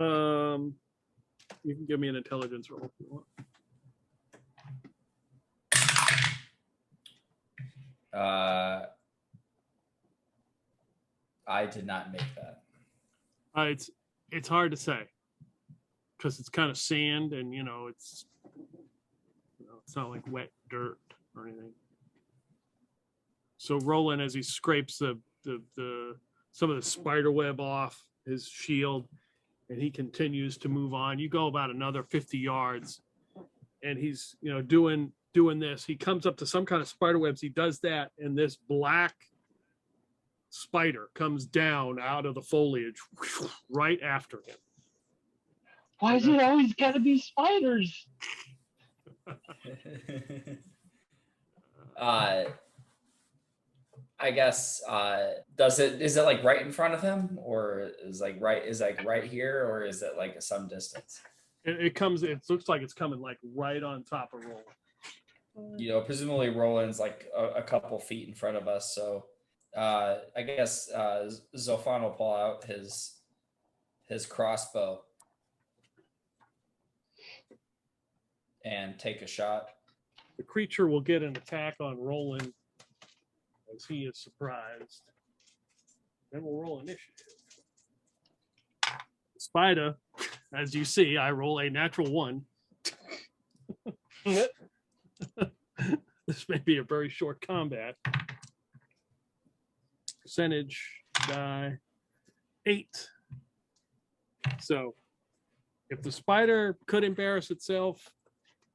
You can give me an intelligence roll if you want. I did not make that. It's hard to say because it's kind of sand, and it's not like wet dirt or anything. So Roland, as he scrapes the some of the spider web off his shield, and he continues to move on. You go about another 50 yards, and he's doing this. He comes up to some kind of spider webs. He does that, and this black spider comes down out of the foliage right after him. Why is it always got to be spiders? I guess is it like right in front of him, or is right here, or is it like some distance? It looks like it's coming like right on top of Roland. Presumably Roland's like a couple feet in front of us, so I guess Zorphan will pull out his crossbow and take a shot. The creature will get an attack on Roland as he is surprised. Then we'll roll initiative. Spider, as you see, I roll a natural 1. This may be a very short combat. Percentage die 8. So if the spider could embarrass itself,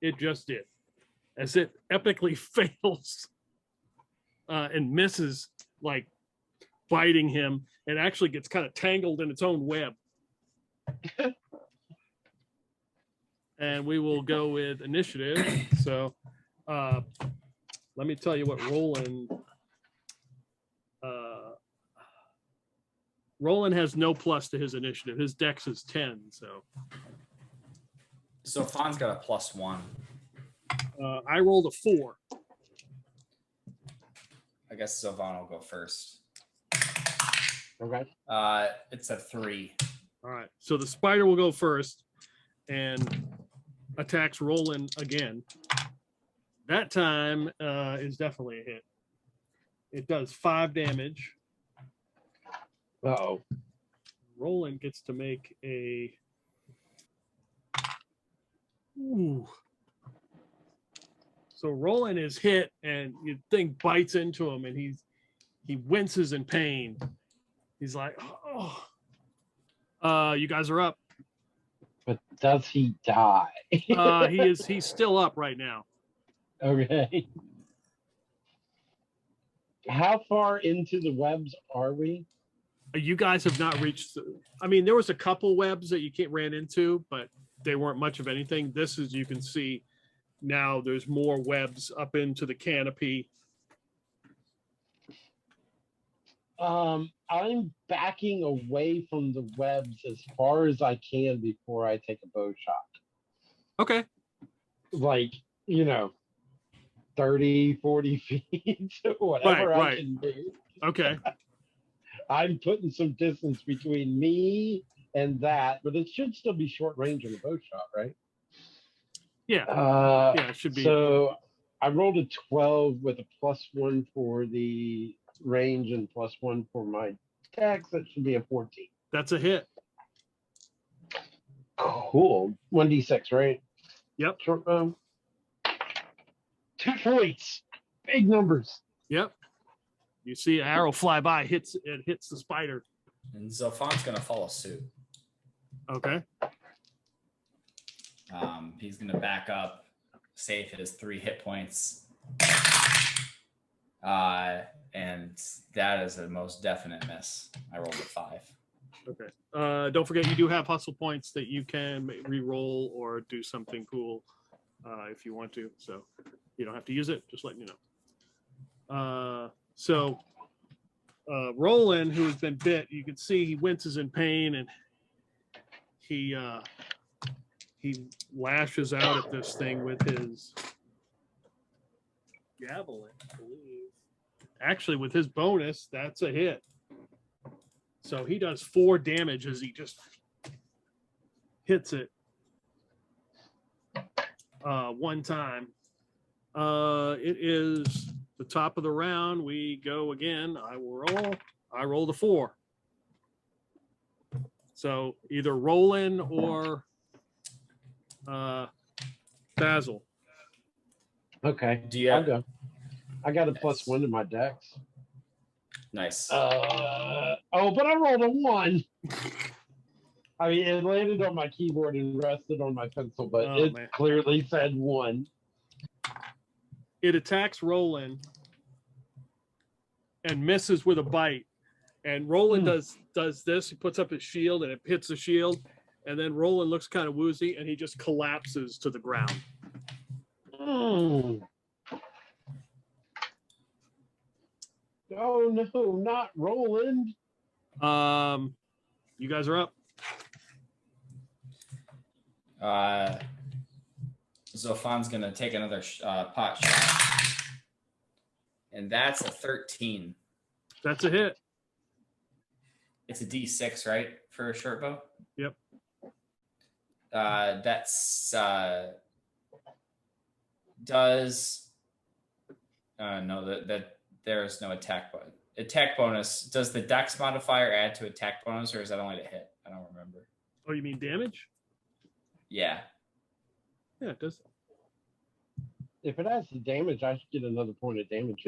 it just did. As it epically fails and misses, like biting him, and actually gets kind of tangled in its own web. And we will go with initiative. So let me tell you what Roland has no plus to his initiative. His dex is 10. So Fawn's got a +1. I rolled a 4. I guess Sylvan will go first. Okay. It's a 3. All right. So the spider will go first and attacks Roland again. That time is definitely a hit. It does 5 damage. Uh-oh. Roland gets to make a... Ooh. So Roland is hit, and the thing bites into him, and he winces in pain. He's like, oh. You guys are up. But does he die? He's still up right now. Okay. How far into the webs are we? You guys have not reached. I mean, there was a couple webs that you ran into, but they weren't much of anything. This is, you can see now there's more webs up into the canopy. I'm backing away from the webs as far as I can before I take a bow shot. Okay. Like, 30, 40 feet, whatever I can do. Okay. I'm putting some distance between me and that, but it should still be short range on a bow shot, right? Yeah. Yeah, it should be. So I rolled a 12 with a +1 for the range and +1 for my dex. That should be a 14. That's a hit. Cool. 1d6, right? Yep. Short bow. 2 points. Big numbers. Yep. You see an arrow fly by, hits the spider. And Zorphan's gonna follow suit. Okay. He's gonna back up, save his 3 hit points. And that is a most definite miss. I rolled a 5. Okay. Don't forget, you do have hustle points that you can re-roll or do something cool if you want to. So you don't have to use it. Just letting you know. So Roland, who has been bit, you can see he winces in pain, and he lashes out at this thing with his javelin, I believe. Actually, with his bonus, that's a hit. So he does 4 damage as he just hits it one time. It is the top of the round. We go again. I rolled a 4. So either Roland or Basil. Okay. Do you I'll have, go. I got a +1 to my dex. nice. But I rolled a 1. I mean, it landed on my keyboard and rested on my pencil, but it clearly said 1. It attacks Roland and misses with a bite. And Roland does this. He puts up his shield and it hits the shield. And then Roland looks kind of woozy and he just collapses to the ground. Oh no, not Roland. You guys are up. Zorphan's gonna take another pot shot, and that's a 13. That's a hit. It's a D6, right, for a short bow? Yep. That's does no, that there is no attack bonus. Attack bonus. Does the dex modifier add to attack bonus, or is that only to hit? I don't remember. Oh, you mean damage? Yeah. Yeah, it does. If it adds to damage, I should get another point of damage.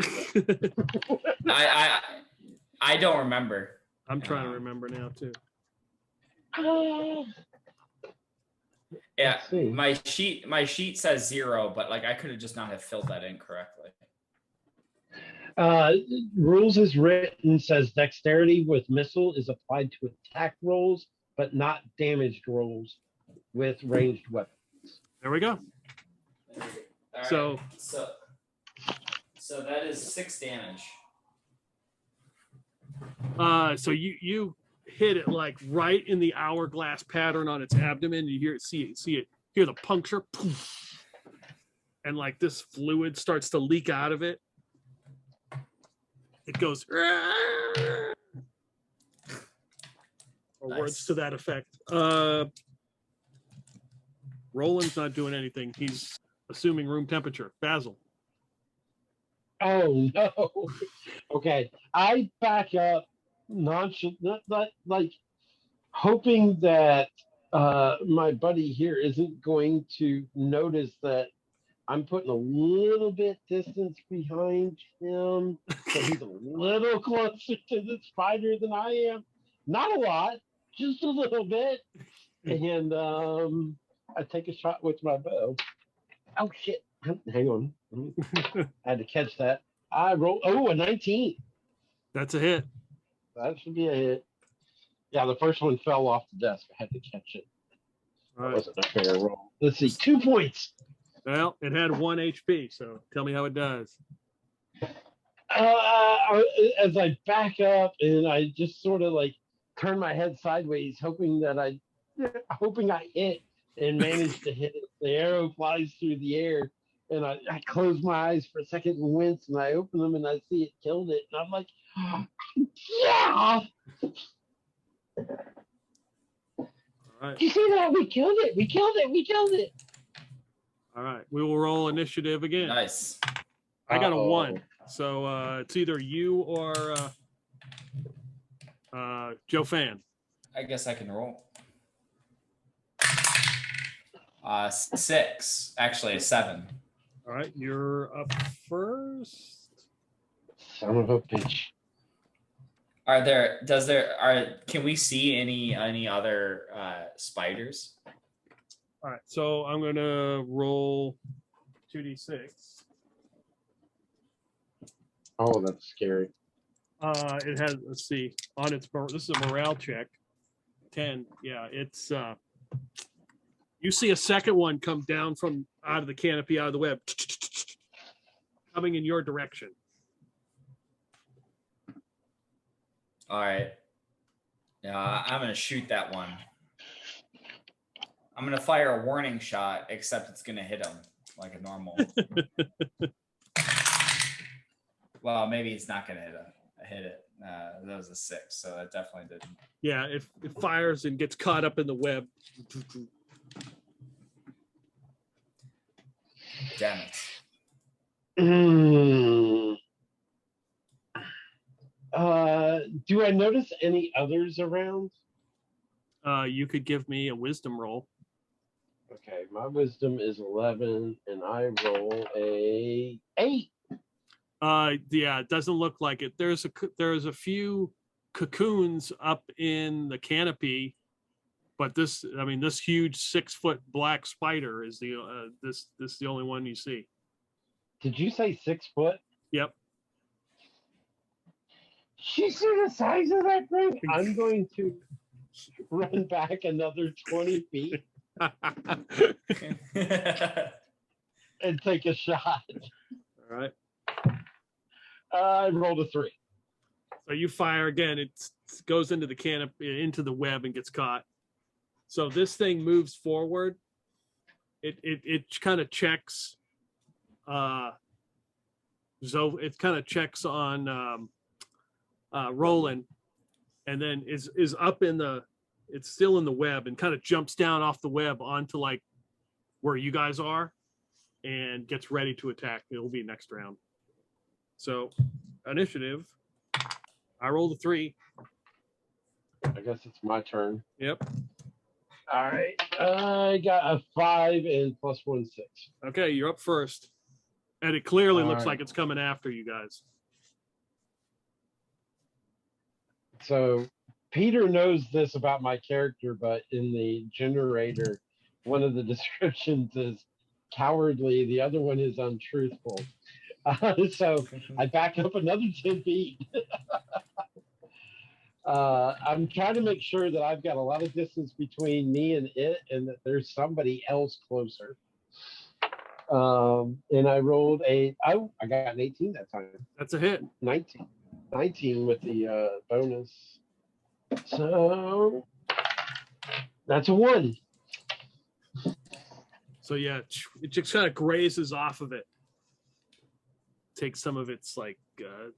I don't remember. I'm trying to remember now too. Yeah, my sheet says 0, but like I could have just not have filled that in correctly. Rules as written says dexterity with missile is applied to attack rolls, but not damaged rolls with ranged weapons. There we go. Right. So that is 6 damage. So you hit it like right in the hourglass pattern on its abdomen. You hear the puncture, poof, and like this fluid starts to leak out of it. It goes, or Nice. words to that effect. Roland's not doing anything. He's assuming room temperature. Basil. Oh no. Okay. I back up nonchalant, like hoping that my buddy here isn't going to notice that I'm putting a little bit distance behind him, so he's a little closer to the spider than I am. Not a lot, just a little bit. And I take a shot with my bow. Oh shit! Hang on, I had to catch that. I roll. A 19. That's a hit. That should be a hit. Yeah, the first one fell off the desk. I had to catch it. All That right. wasn't a fair roll. Let's see. 2 points. Well, it had 1 HP, so tell me how it does. As I back up and I just sort of like turn my head sideways, hoping I hit and manage to hit it. The arrow flies through the air, and I close my eyes for a second and wince, and I open them and I see it killed it, and I'm like, yeah. All right. You see that? We killed it. We killed it. We killed it. All right. We will roll initiative again. Nice. I got a 1. So it's either you or Joe Fan. I guess I can roll. 6. Actually, a 7. All right. You're up first. Son of a bitch. Can we see any other spiders? All right. So I'm going to roll 2d6. Oh, that's scary. It has, let's see, on its, this is a morale check. 10. Yeah, it's, you see a second one come down from out of the canopy, out of the web, coming in your direction. All right. I'm going to shoot that one. I'm going to fire a warning shot, except it's going to hit him like a normal. Well, maybe it's not going to hit it. That was a 6, so that definitely didn't. Yeah, it fires and gets caught up in the web. Damn it. Do I notice any others around? You could give me a wisdom roll. Okay, my wisdom is 11, and I roll a 8. Yeah, it doesn't look like it. There's a few cocoons up in the canopy, but this huge 6-foot black spider is the this the only one you see. Did you say 6 foot? Yep. You see the size of that thing? I'm going to run back another 20 feet and take a shot. All right. I rolled a 3. So you fire again. It goes into the canopy, into the web, and gets caught. So this thing moves forward. It kind of checks. So it kind of checks on Roland, and then is up in the. It's still in the web and kind of jumps down off the web onto like where you guys are, and gets ready to attack. It'll be next round. So, initiative. I rolled a 3. I guess it's my turn. Yep. All right. I got a 5 and plus 1, 6. Okay, you're up first. And it clearly All looks right. like it's coming after you guys. So, Peter knows this about my character, but in the generator, one of the descriptions is cowardly, the other one is untruthful. So I back up another 10 feet. I'm trying to make sure that I've got a lot of distance between me and it, and that there's somebody else closer. And I rolled I got an 18 that time. That's a hit. 19 with the bonus. So that's a 1. So yeah, it just kind of grazes off of it. Takes some of its like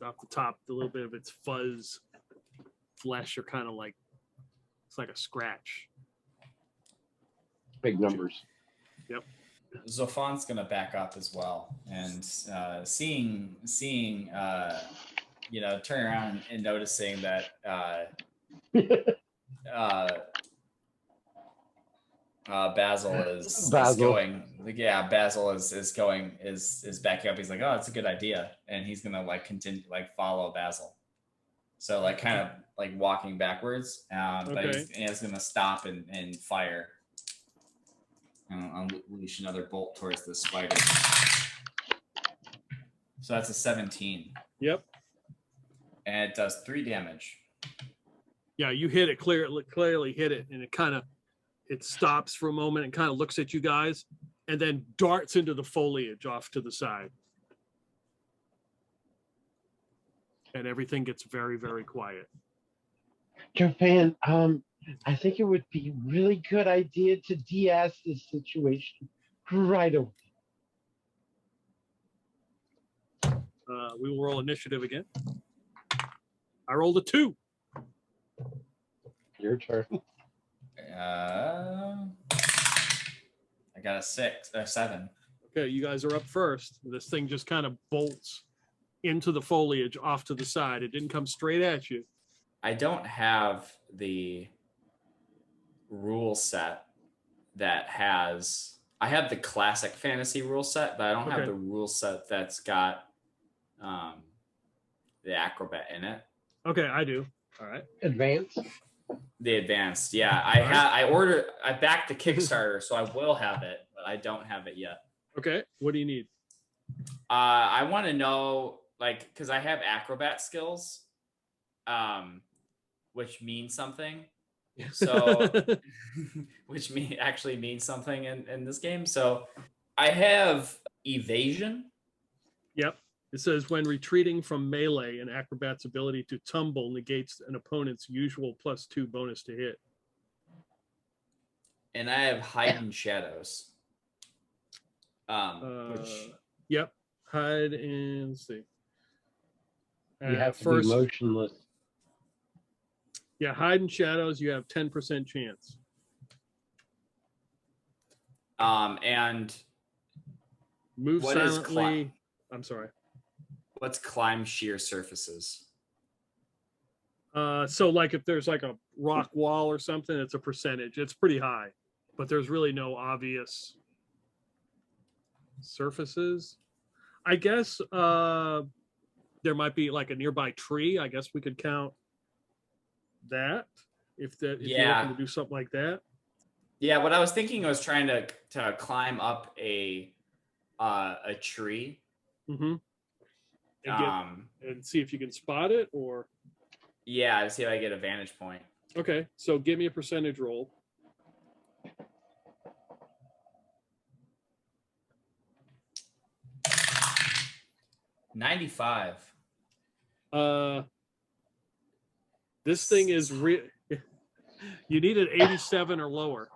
off the top, a little bit of its fuzz, flesh, or kind of like it's like a scratch. Big numbers. Yep. Zorphan's gonna back up as well, and seeing turning around and noticing that Basil is going. Yeah, Basil is backing up. He's like, oh, it's a good idea, and he's gonna like continue follow Basil. So like kind of like walking backwards, but he's gonna stop and fire. I'll unleash another bolt towards the spider. So that's a 17. Yep. And it does 3 damage. Yeah, you hit it, clearly hit it, and it stops for a moment and kind of looks at you guys and then darts into the foliage off to the side. And everything gets very, very quiet. Jovan, I think it would be a really good idea to de-ass this situation right away. We will roll initiative again. I rolled a 2. Your turn. I got a 7. Okay, you guys are up first. This thing just kind of bolts into the foliage off to the side. It didn't come straight at you. I don't have the rule set that has... I have the classic fantasy rule set, but I don't have the rule set that's got the acrobat in it. Okay, I do. All right. Advanced. The advanced, yeah. I backed the Kickstarter, so I will have it, but I don't have it yet. Okay, what do you need? I want to know, like, because I have acrobat skills, which means something. So, which actually means something in this game. So, I have evasion. Yep. It says when retreating from melee, an acrobat's ability to tumble negates an opponent's usual +2 bonus to hit. And I have hide in shadows. Yep. Hide and let's see. You have to be motionless. Yeah, hide in shadows, you have 10% chance. And move silently. I'm sorry. What's climb sheer surfaces? So like if there's like a rock wall or something, it's a percentage. It's pretty high, but there's really no obvious surfaces. I guess there might be like a nearby tree. I guess we could count that if you're looking to do something like that. Yeah, what I was thinking was trying to climb up a tree. Mm-hmm. And see if you can spot it, or to see if I get a vantage point. Okay, so give me a percentage roll. $95. This thing is you need an 87 or lower.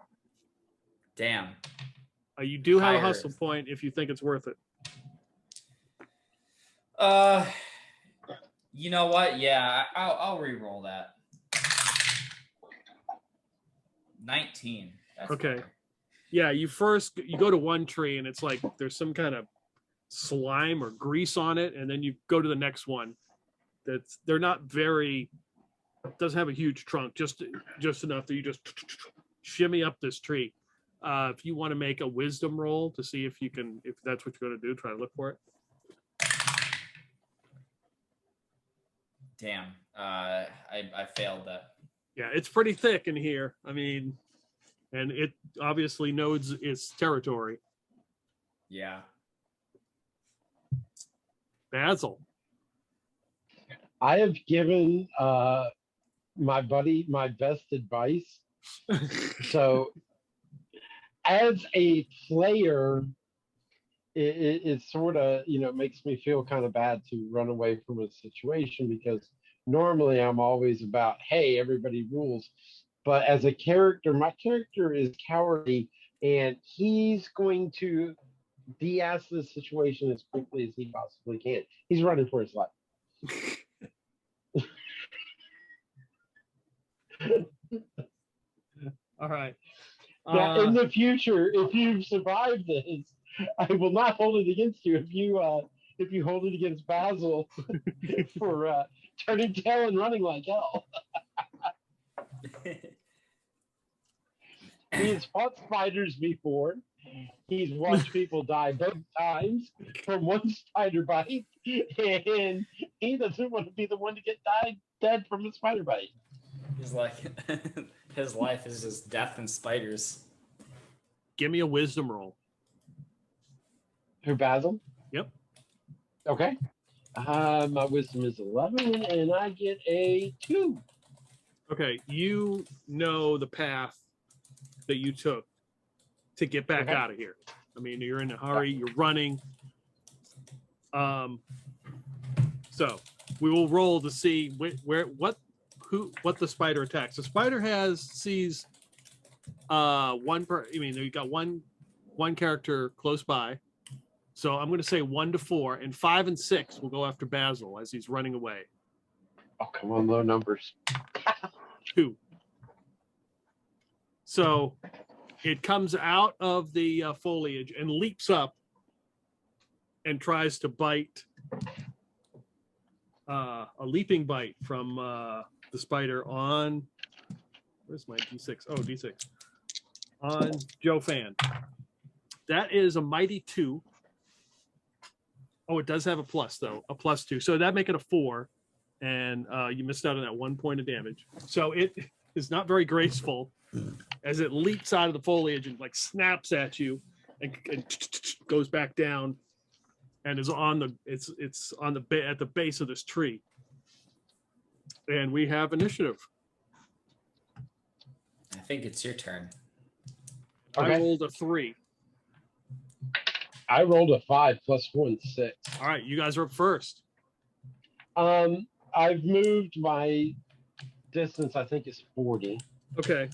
Damn. You do have a hustle point if you think it's worth it. You know what? Yeah, I'll re-roll that. 19. That's okay. better. Yeah, you go to one tree and it's like there's some kind of slime or grease on it, and then you go to the next one. They're not very. Doesn't have a huge trunk, just enough that you just shimmy up this tree. If you want to make a wisdom roll to see if that's what you're going to do, try to look for it. Damn, I failed that. Yeah, it's pretty thick in here. I mean, and it obviously knows its territory. Yeah. Basil. I have given my buddy my best advice. So, as a player, it sort of makes me feel kind of bad to run away from a situation, because normally I'm always about, hey, everybody rules. But as a character, my character is cowardly, and he's going to de-ass this situation as quickly as he possibly can. He's running for his life. All right. Now, in the future, if you survive this, I will not hold it against you. If you hold it against Basil for turning tail and running like hell. He has fought spiders before. He's watched people die both times from one spider bite, and he doesn't want to be the one to get dead from a spider bite. He's like, his life is just death and spiders. Give me a wisdom roll. Who, Basil? Yep. Okay. My wisdom is 11, and I get a 2. Okay, you know the path that you took to get back Okay. out of here. I mean, you're in a hurry. You're running. So we will roll to see what the spider attacks. The spider sees one per. I mean, you got one character close by. So I'm going to say 1 to 4, and 5 and 6 will go after Basil as he's running away. Oh, come on, low numbers. 2. So it comes out of the foliage and leaps up and tries to bite a leaping bite from the spider on. Where's my D6? Oh, D6 on Zorphan. That is a mighty 2. Oh, it does have a plus though, a +2. So that make it a 4, and you missed out on that 1 point of damage. So it is not very graceful as it leaps out of the foliage and like snaps at you and goes back down and is on the it's on the at the base of this tree. And we have initiative. I think it's your turn. Okay. I rolled a 3. I rolled a 5 plus 1, 6. All right, you guys are up first. I've moved my distance. I think is 40. Okay.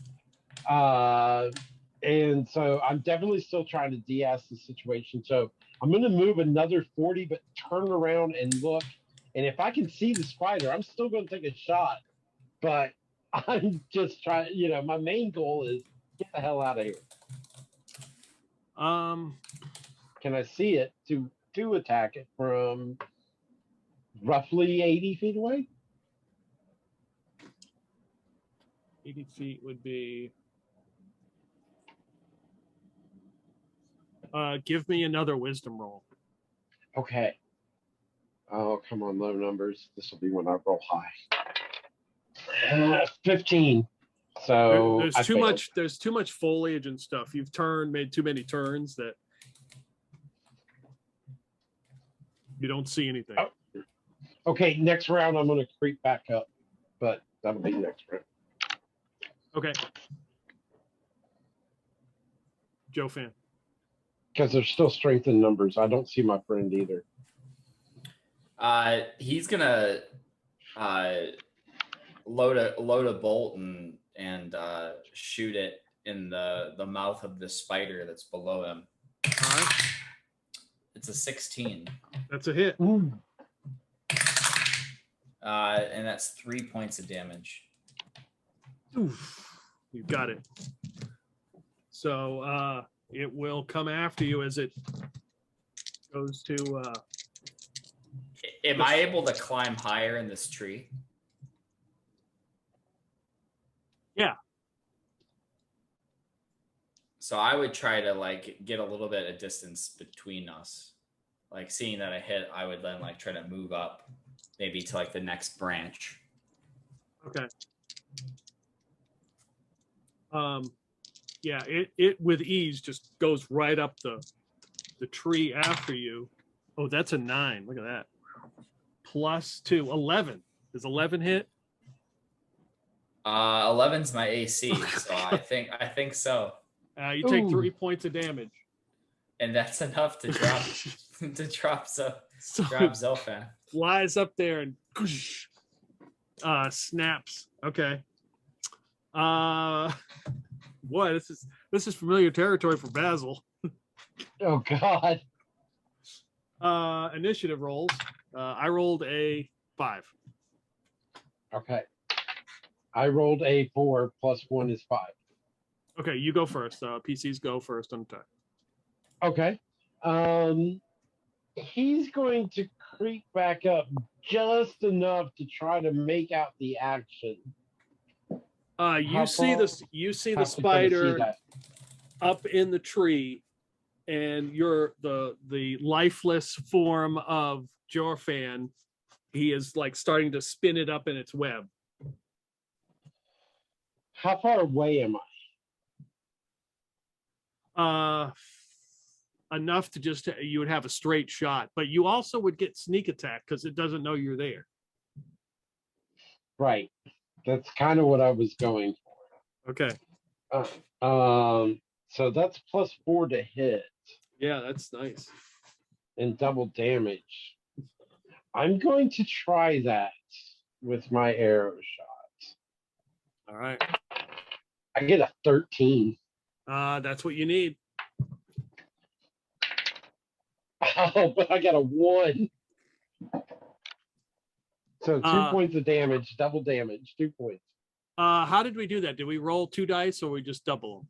And so I'm definitely still trying to de-ass the situation. So I'm going to move another 40, but turn around and look. And if I can see the spider, I'm still going to take a shot. But I'm just trying, my main goal is get the hell out of here. Can I see it to attack it from roughly 80 feet away? 80 feet would be. Give me another wisdom roll. Okay. Oh, come on, low numbers. This will be when I roll high. 15. So there's too much. There's too much foliage and stuff. You've made too many turns that you don't see anything. Oh. Okay, next round I'm going to creep back up, but that'll be next round. Okay. Zorphan. Because there's still strength in numbers. I don't see my friend either. He's gonna load a bolt and shoot it in the mouth of the spider that's below him. All right. It's a 16. That's a hit. Ooh. And that's 3 points of damage. Oof. You got it. So it will come after you as it goes to. Am I able to climb higher in this tree? Yeah. So I would try to get a little bit of distance between us. Like seeing that I hit, I would then try to move up maybe to the next branch. Okay. Yeah, it with ease just goes right up the tree after you. Oh, that's a 9. Look at that. +2, 11. Does 11 hit? 11's my AC, so I think so. You take 3 points of damage, and that's enough to drop drop Zorphan. Flies up there and snaps. Okay. Boy, this is familiar territory for Basil. Oh God. Initiative rolls. I rolled a 5. Okay. I rolled a 4 plus 1 is 5. Okay, you go first. PCs go first on attack. Okay. He's going to creep back up just enough to try to make out the action. You see the spider up in the tree, and you're the lifeless form of Zorphan. He is starting to spin it up in its web. How far away am enough to just you would have a straight shot, but you also would get sneak attack because it doesn't know you're there. Right. That's kind of what I was going Okay. for. So that's +4 to hit Yeah, that's nice. and double damage. I'm going to try that with my arrow shot. All right. I get a 13. That's what you need. Oh, but I got a 1. So 2 points of damage, double damage, 2 points. How did we do that? Did we roll 2 dice or we just double them?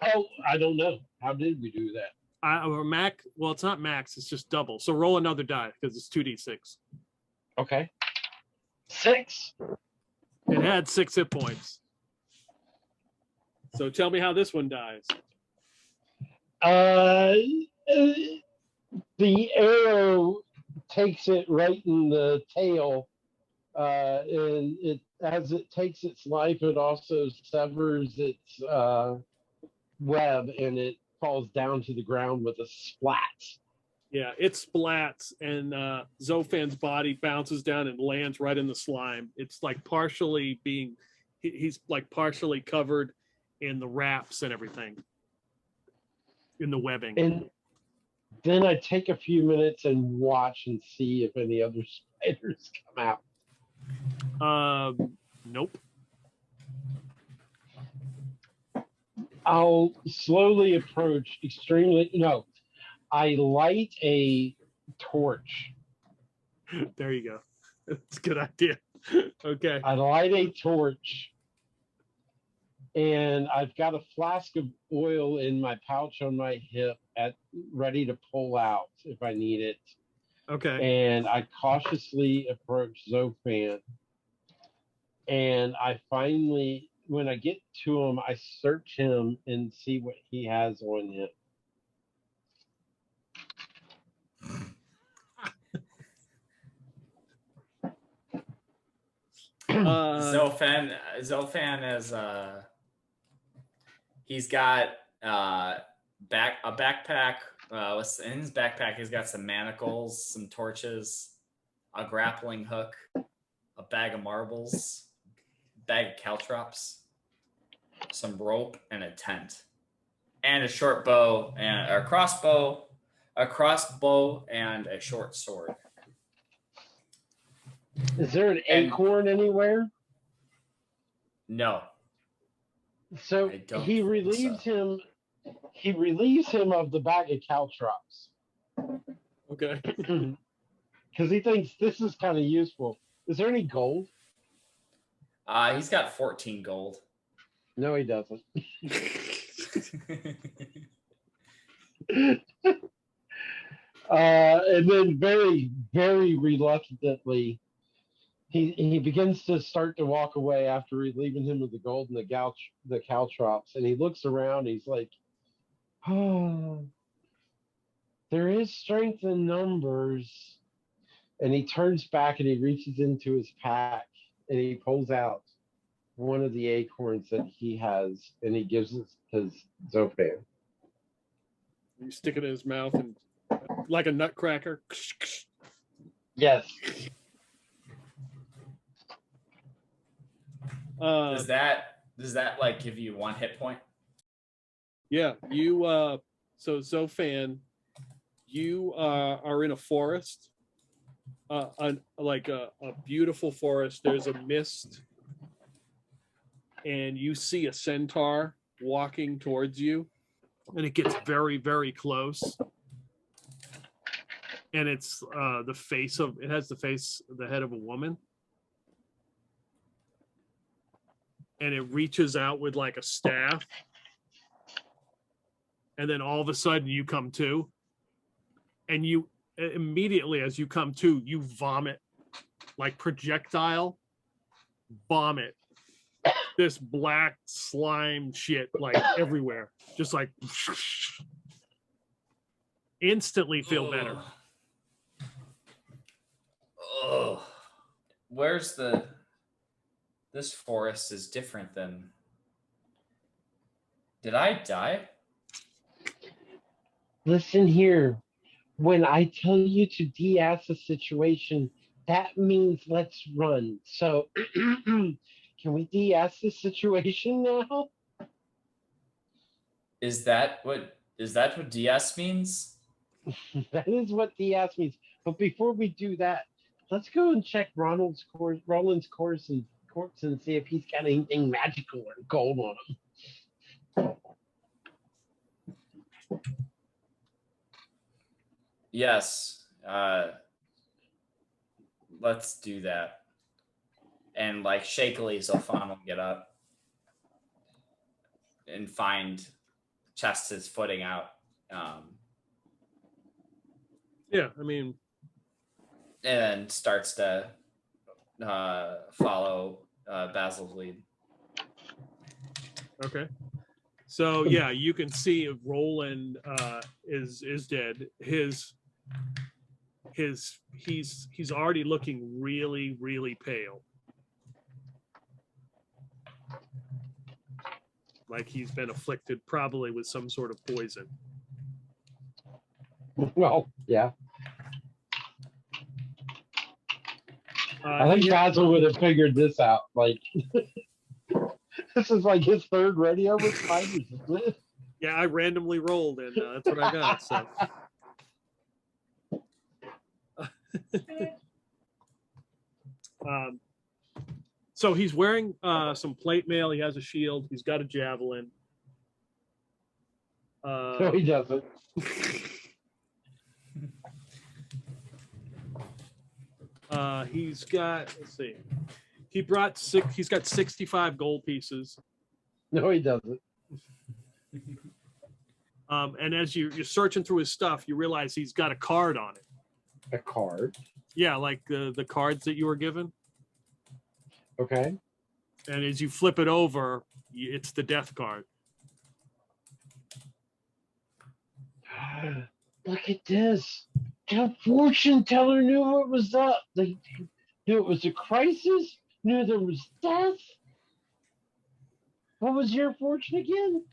Oh, I don't know. How did we do that? Or max? Well, it's not max. It's just double. So roll another die because it's 2d6. Okay. 6. It had 6 hit points. So tell me how this one dies. The arrow takes it right in the tail, and as it takes its life, it also severs its web, and it falls down to the ground with a splat. Yeah, it splats, and Zophan's body bounces down and lands right in the slime. It's like partially being, he's like partially covered in the wraps and everything, in the webbing. And then I take a few minutes and watch and see if any other spiders come out. Nope. I'll slowly approach I light a torch. There you go. That's a good idea. Okay. I light a torch, and I've got a flask of oil in my pouch on my hip ready to pull out if I need it. Okay. And I cautiously approach Zorphan. And when I get to him, I search him and see what he has on him. Zorphan is he's got a backpack. In his backpack, he's got some manacles, some torches, a grappling hook, a bag of marbles, a bag of caltrops, some rope, and a tent, and a short bow and a crossbow, and a short sword. Is there an acorn anywhere? No. So he relieves him. He relieves him of the bag of caltrops. Okay. Because he thinks this is kind of useful. Is there any gold? He's got 14 gold. No, he doesn't. And then very, very reluctantly, he begins to start to walk away after relieving him of the gold and the caltrops. And he looks around. He's like, oh, there is strength in numbers. And he turns back and he reaches into his pack and he pulls out one of the acorns that he has and he gives it to Zorphan. You stick it in his mouth and like a nutcracker. Yes. Does that like give you 1 hit point? Yeah, you so Zorphan, you are in a forest, a beautiful forest. There's a mist, and you see a centaur walking towards you, and it gets very, very close. And it's it has the head of a woman. And it reaches out with like a staff. And then all of a sudden you come to. And you immediately, as you come to, you vomit like projectile vomit. This black slime shit like everywhere. Just like instantly feel better. Oh, this forest is different than. Did I die? Listen here. When I tell you to de-ass a situation, that means let's run. So, can we de-ass this situation now? Is that what DS means? That is what de-ass means. But before we do that, let's go and check Roland's corpse and see if he's got anything magical or gold on him. Yes. Let's do that. And like shakily, Zorphan will get up and chest his footing out. Yeah, I mean, and starts to follow Basil's lead. okay. So yeah, you can see Roland is dead. He's already looking really, really pale. Like he's been afflicted probably with some sort of poison. Well, yeah. I think Basil would have figured this out. Like, this is like his third rodeo with spiders, isn't it? Yeah, I randomly rolled, and that's what I got. So, so he's wearing some plate mail. He has a shield. He's got a javelin. No, he doesn't. He's got. Let's see. He's got 65 gold pieces. No, he doesn't. And as you're searching through his stuff, you realize he's got a card on it. A card? Yeah, like the cards that you were given. Okay. And as you flip it over, it's the death card. Look at this. The fortune teller knew what was up. They knew it was a crisis, knew there was death. What was your fortune again?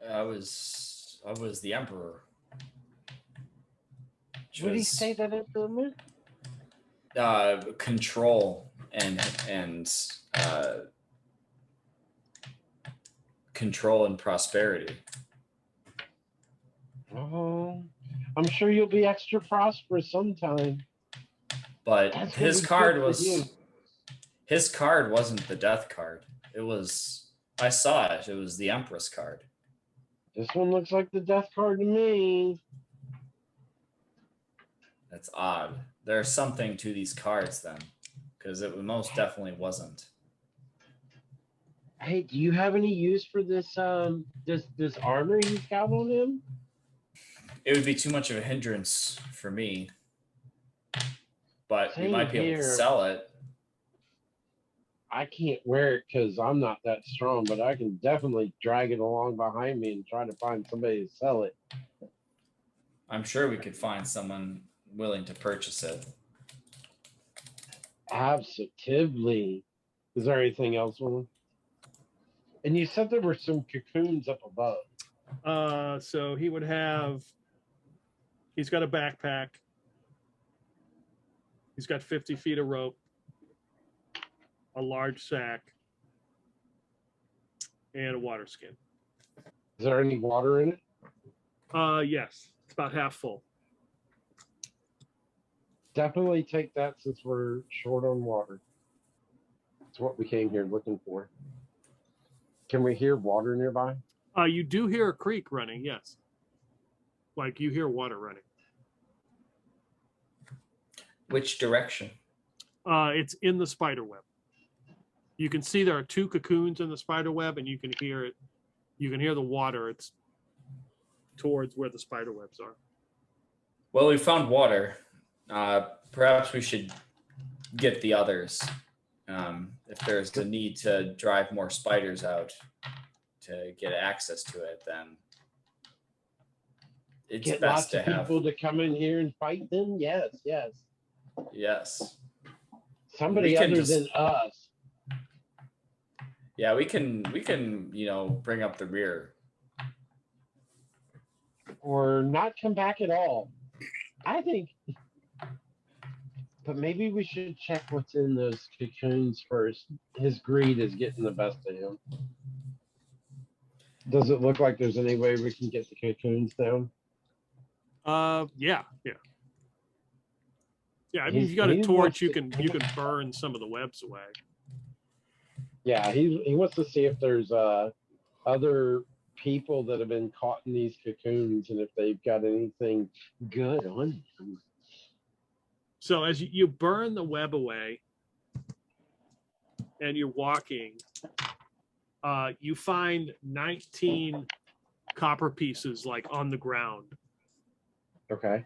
I was the emperor. What did he say that emperor meant? Control and control and prosperity. Oh, I'm sure you'll be extra prosperous sometime. But his card wasn't the death card. I saw it. It was the Empress card. This one looks like the death card to me. That's odd. There's something to these cards then, because it most definitely wasn't. Hey, do you have any use for this this armor he's got on him? It would be too much of a hindrance for me, but we might be able to sell it. I can't wear it because I'm not that strong, but I can definitely drag it along behind me and try to find somebody to sell it. I'm sure we could find someone willing to purchase it. Absolutely. Is there anything else, William? And you said there were some cocoons up above. So he's got a backpack. He's got 50 feet of rope, a large sack, and a water skin. Is there any water in it? Yes, it's about half full. Definitely take that since we're short on water. It's what we came here looking for. Can we hear water nearby? You do hear a creek running, yes. Like you hear water running. Which direction? It's in the spider web. You can see there are 2 cocoons in the spider web, and you can hear it. You can hear the water. It's towards where the spider webs are. Well, we found water. Perhaps we should get the others. If there's the need to drive more spiders out to get access to it, then it's get best lots to of have people to come in here and fight them. Yes. Yes. Somebody other than us. Yeah, we can, bring up the rear. or not come back at all. I think, but maybe we should check what's in those cocoons first. His greed is getting the best of him. Does it look like there's any way we can get the cocoons down? Yeah. I mean, if you got a torch, you can burn some of the webs away. Yeah, he wants to see if there's other people that have been caught in these cocoons and if they've got anything good on them. So as you burn the web away and you're walking, you find 19 copper pieces like on the ground. Okay.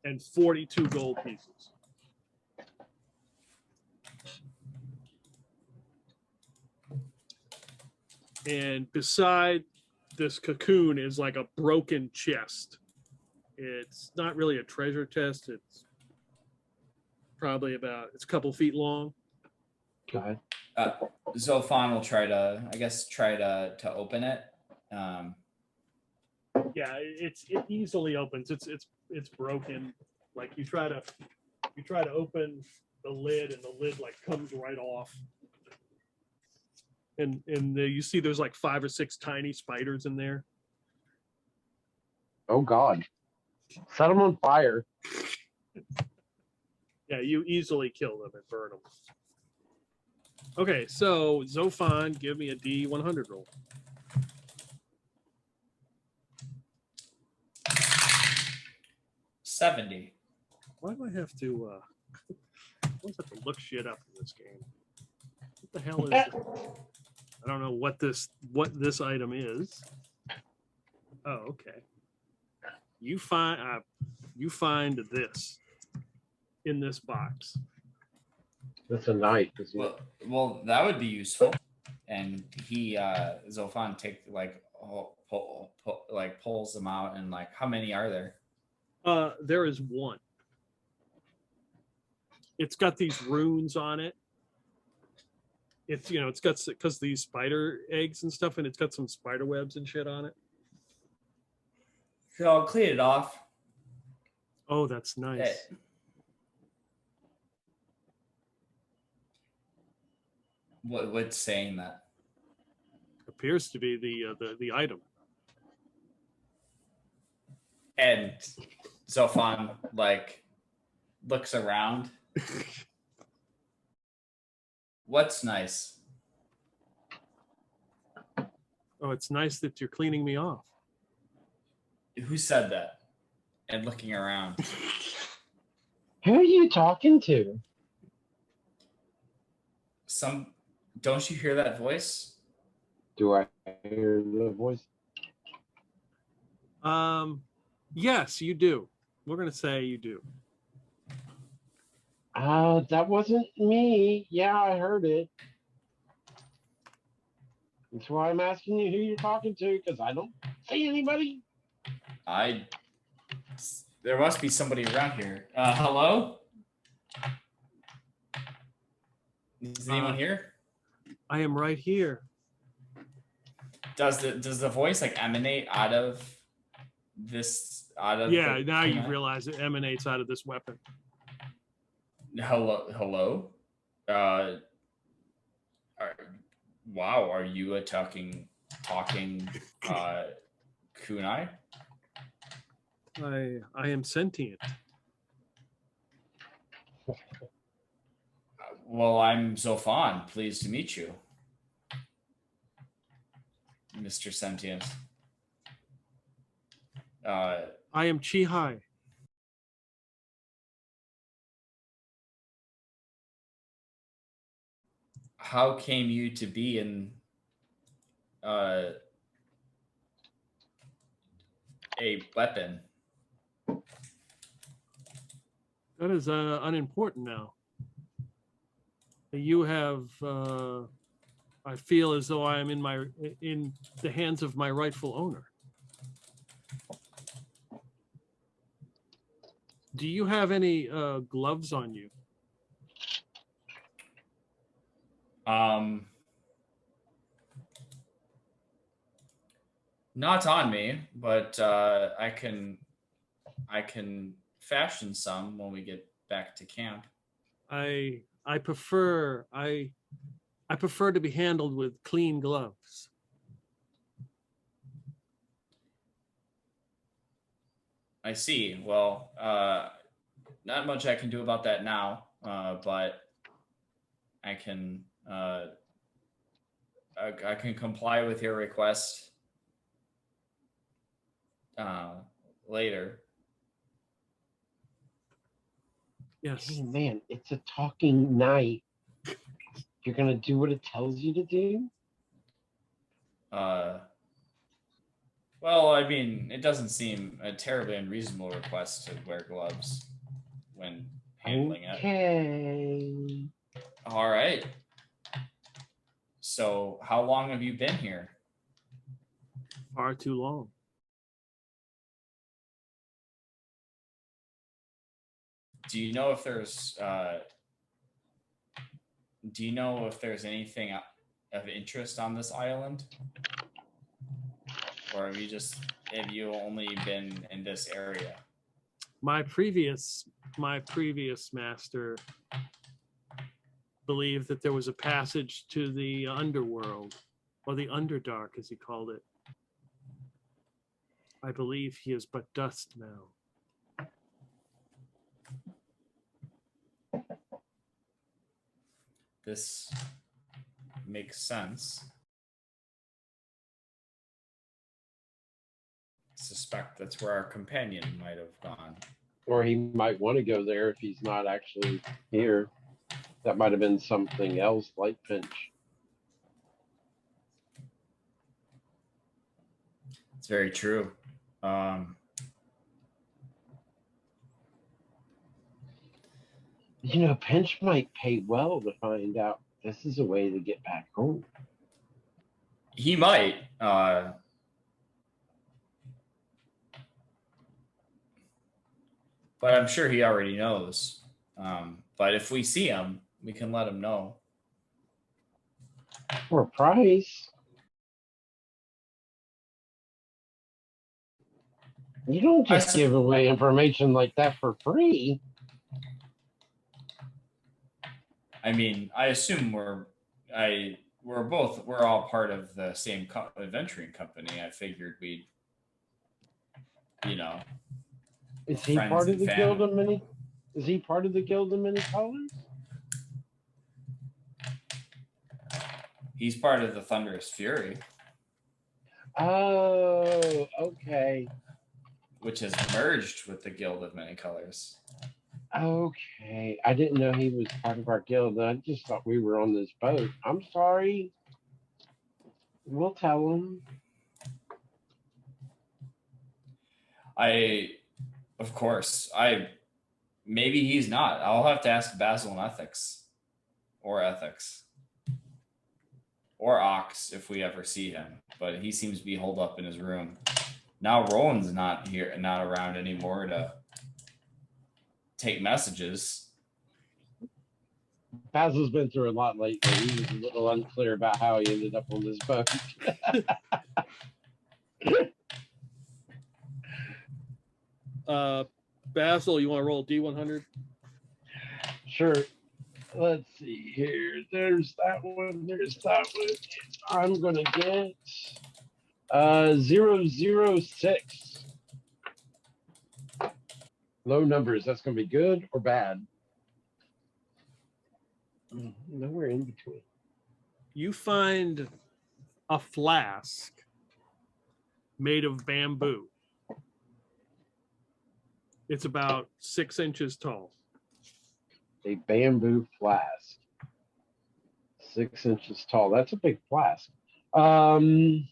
And 42 gold pieces. And beside this cocoon is like a broken chest. It's not really a treasure chest. It's probably it's a couple feet long. Go ahead. Zorphan will try to open it. Yeah, it easily opens. It's broken. Like you try to open the lid, and the lid like comes right off. And you see there's like 5 or 6 tiny spiders in there. Oh God! Set them on fire. Yeah, you easily kill them and burn them. Okay, so Zorphan, give me a D100 roll. $70. Why do I have to? I always have to look shit up in this game. What the hell is it? I don't know what this item is. Oh, okay. You find this in this box. That's a knife. Well, that would be useful. And he Zorphan pulls them out, and like, how many are there? There is one. It's got these runes on it. It's it's got, because these spider eggs and stuff, and it's got some spider webs and shit on it. So I'll clean it off. Oh, that's nice. Hey. What's saying that? Appears to be the item. And Zorphan like looks around. What's nice? Oh, it's nice that you're cleaning me off. Who said that? And looking around. Who are you talking to? Don't you hear that voice? Do I hear the voice? Yes, you do. We're gonna say you do. That wasn't me. Yeah, I heard it. That's why I'm asking you who you're talking to, because I don't see anybody. There must be somebody around here. Hello? Is anyone here? I am right here. Does the voice like emanate out of this? Yeah, now you realize it emanates out of this weapon. Hello. Wow, are you a talking kunai? I am sentient. Well, I'm Zorphan. Pleased to meet you, Mr. Sentient. I am Chihai. How came you to be in a weapon? That is unimportant now. You have, I feel as though I am in the hands of my rightful owner. Do you have any gloves on you? Not on me, but I can fashion some when we get back to camp. I prefer I prefer to be handled with clean gloves. I see. Well, not much I can do about that now, but I can I can comply with your request later. Yes. Hey man, it's a talking knife. You're gonna do what it tells you to do? Well, I mean, it doesn't seem a terribly unreasonable request to wear gloves when handling it. Okay. All right. So, how long have you been here? Far too long. Do you know if there's anything of interest on this island? Or have you only been in this area? My previous master believed that there was a passage to the underworld, or the underdark as he called it. I believe he is but dust now. This makes sense. I suspect that's where our companion might have gone. Or he might want to go there if he's not actually here. That might have been something else like Finch. It's very true. You know, Pinch might pay well to find out this is a way to get back home. He might. But I'm sure he already knows. But if we see him, we can let him know. For a price. You don't just give away information like that for free. I mean, I assume we're all part of the same adventuring company. I figured we'd, Is he part of the Guild of Many? Is he part of the Guild of Many Colors? He's part of the Thunderous Fury. Oh, okay. Which has merged with the Guild of Many Colors. Okay. I didn't know he was part of our guild. I just thought we were on this boat. I'm sorry. We'll tell him. Of course, maybe he's not. I'll have to ask Basil in ethics. Or Ox if we ever see him. But he seems to be holed up in his room. Now Roland's not around anymore to take messages. Basil's been through a lot lately. He was a little unclear about how he ended up on this boat. Basil, you want to roll D100? Sure. Let's see here. There's that one. There's that one. I'm going to get 006. Low numbers. That's going to be good or bad? Nowhere in between. You find a flask made of bamboo. It's about 6 inches tall. A bamboo flask. 6 inches tall. That's a big flask. I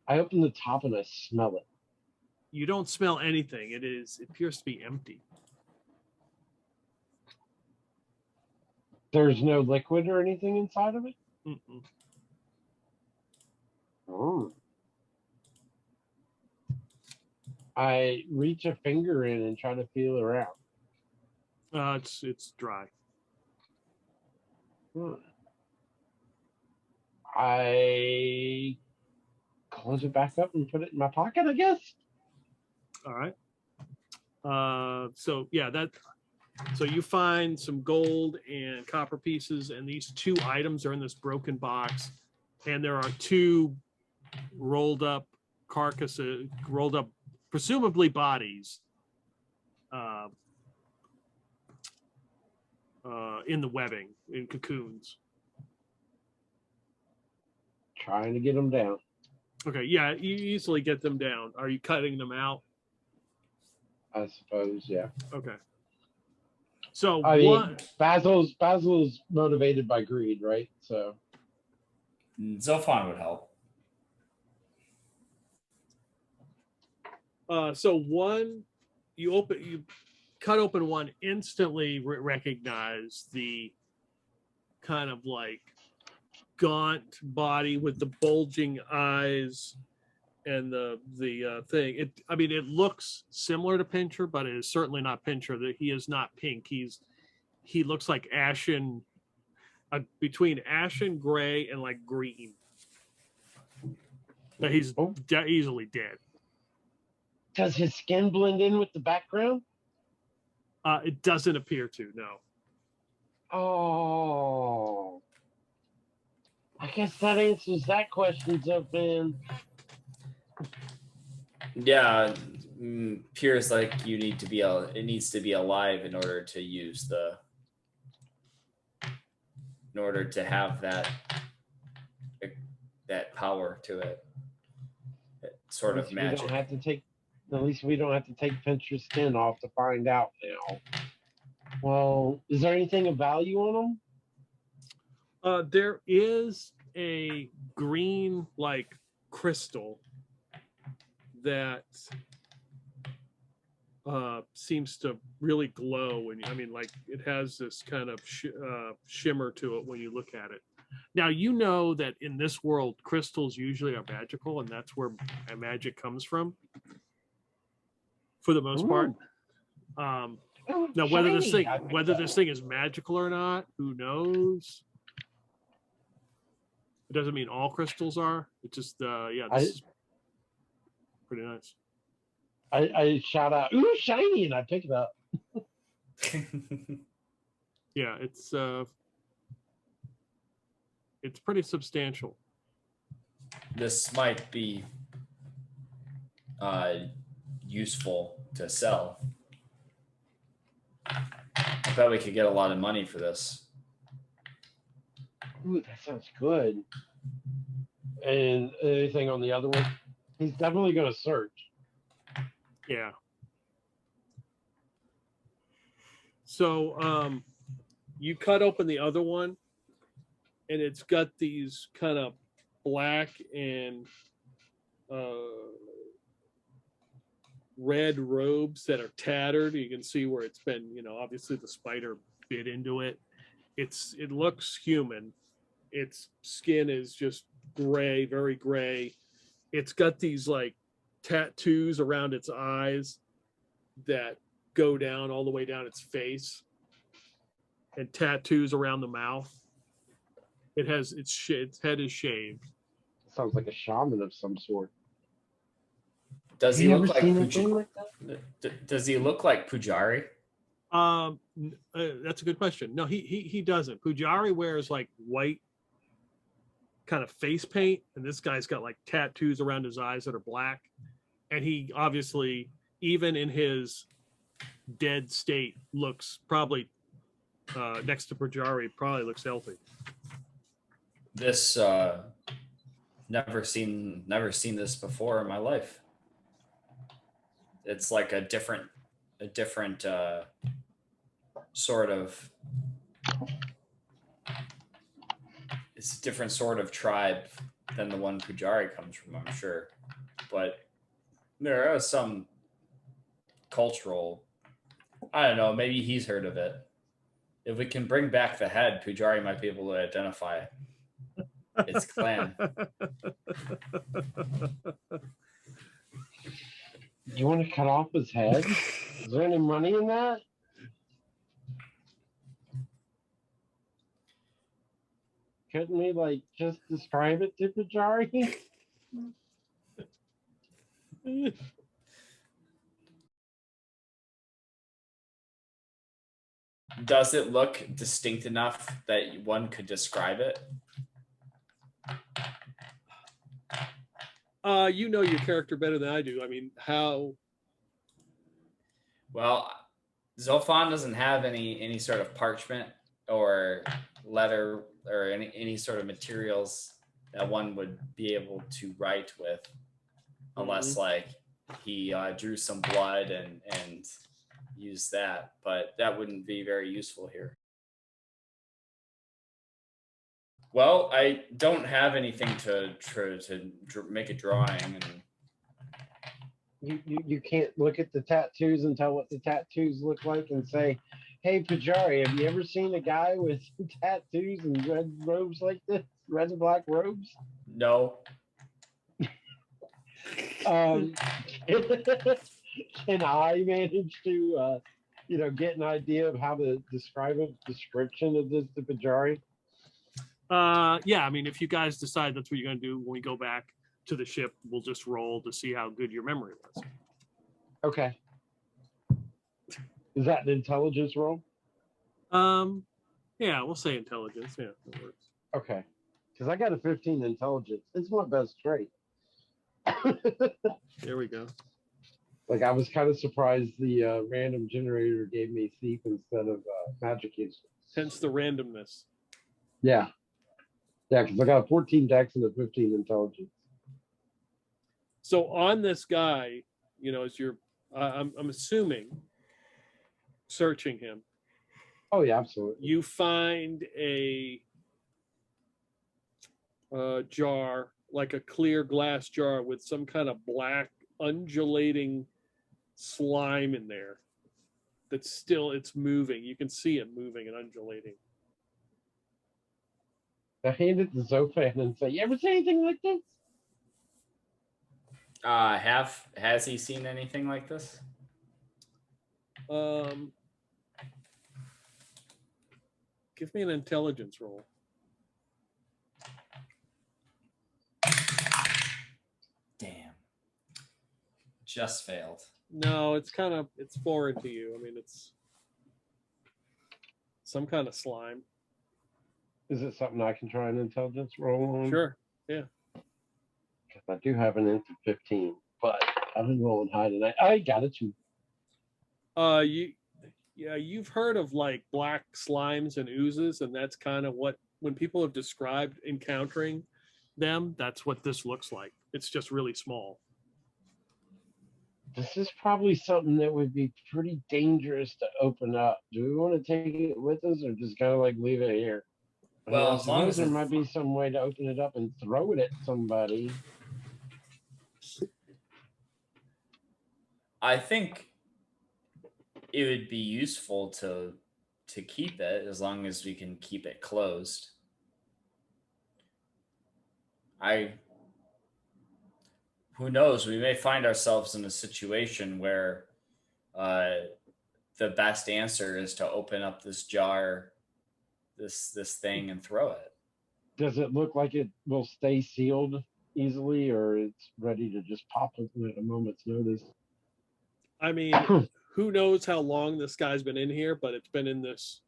open the top and I smell it. You don't smell anything. It appears to be empty. There's no liquid or anything inside of it? Mm-mm. Oh. I reach a finger in and try to feel around. It's dry. I close it back up and put it in my pocket, I guess. All right. So yeah, so you find some gold and copper pieces, and these 2 items are in this broken box, and there are 2 rolled up carcasses, rolled up, presumably bodies, in the webbing, in cocoons. Trying to get them down. Okay, yeah, you easily get them down. Are you cutting them out? I suppose, yeah. Okay. So I mean, Basil's motivated by greed, right? So Zorphan would help. So one, you cut open one, instantly recognize the kind of like gaunt body with the bulging eyes and the thing. It looks similar to Pincher, but it is certainly not Pincher. That he is not pink. He looks like ashen, between ashen gray and like green. But he's easily dead. does his skin blend in with the background? It doesn't appear to, no. Oh, I guess that answers that question, Zorphan. Yeah, appears like it needs to be alive in order to use in order to have that power to it. Sort of magic. At least we don't have to take Pincher's skin off to find out now. Well, is there anything of value on them? There is a green like crystal that seems to really glow, and it has this kind of shimmer to it when you look at it. Now you know that in this world, crystals usually are magical, and that's where magic comes from, for the most part. Now whether this thing is magical or not, who knows? It doesn't mean all crystals are. It just this is pretty nice. I shout out, "Ooh, shiny!" and I pick it up. Yeah, it's pretty substantial. This might be useful to sell. I bet we could get a lot of money for this. Ooh, that sounds good. And anything on the other one? He's definitely going to search. Yeah. So you cut open the other one, and it's got these kind of black and red robes that are tattered. You can see where it's been, obviously the spider bit into it. It looks human. Its skin is just gray, very gray. It's got these like tattoos around its eyes that go down all the way down its face, and tattoos around the mouth. It has its head is shaved. Sounds like a shaman of some sort. Does he look like Does he look like Pujari? That's a good question. No, he doesn't. Pujari wears like white kind of face paint, and this guy's got like tattoos around his eyes that are black. And he obviously, even in his dead state, looks probably next to Pujari, probably looks healthy. This never seen this before in my life. It's like a different sort of. It's a different sort of tribe than the one Pujari comes from, I'm sure. But there are some cultural, I don't know, maybe he's heard of it. If we can bring back the head, Pujari might be able to identify its clan. You want to cut off his head? Is there any money in that? Couldn't we just describe it to Pujari? Does it look distinct enough that one could describe it? You know your character better than I do. I mean, how? Well, Zorphan doesn't have any sort of parchment or letter or any sort of materials that one would be able to write with, unless like he drew some blood and used that, but that wouldn't be very useful here. Well, I don't have anything to make a drawing, and You can't look at the tattoos and tell what the tattoos look like and say, "Hey, Pajari, have you ever seen a guy with tattoos and red robes like this? Red and black robes?" no. Can I manage to, get an idea of how to describe a description of this to Pajari? Yeah, I mean, if you guys decide that's what you're going to do when we go back to the ship, we'll just roll to see how good your memory was. Okay. Is that an intelligence roll? Yeah, we'll say intelligence. Yeah, that works. Okay. Because I got a 15 intelligence. It's my best trait. There we go. Like, I was kind of surprised the random generator gave me thief instead of magic use. Hence the randomness. Yeah. Yeah, because I got a 14 dex and a 15 intelligence. So on this guy, as you're, I'm assuming, searching him. Oh yeah, absolutely. You find a jar, like a clear glass jar with some kind of black undulating slime in there. It's moving. You can see it moving and undulating. I hand it to Zorphan and say, "You ever see anything like this?" Has he seen anything like this? Give me an intelligence roll. Damn. Just failed. No, it's foreign to you. I mean, it's some kind of slime. Is it something I can try an intelligence roll on? Sure. Yeah. Because I do have an int of 15, but I've been rolling high tonight. I got it too. You've heard of like black slimes and oozes, and that's kind of when people have described encountering them, that's what this looks like. It's just really small. This is probably something that would be pretty dangerous to open up. Do we want to take it with us or just kind of like leave it here? Well, as long as there might be some way to open it up and throw it at somebody. I think it would be useful to keep it as long as we can keep it closed. Who knows? We may find ourselves in a situation where the best answer is to open up this jar, this thing, and throw it. Does it look like it will stay sealed easily, or it's ready to just pop open at a moment's notice? I mean, who knows how long this guy's been in here, but it's been in this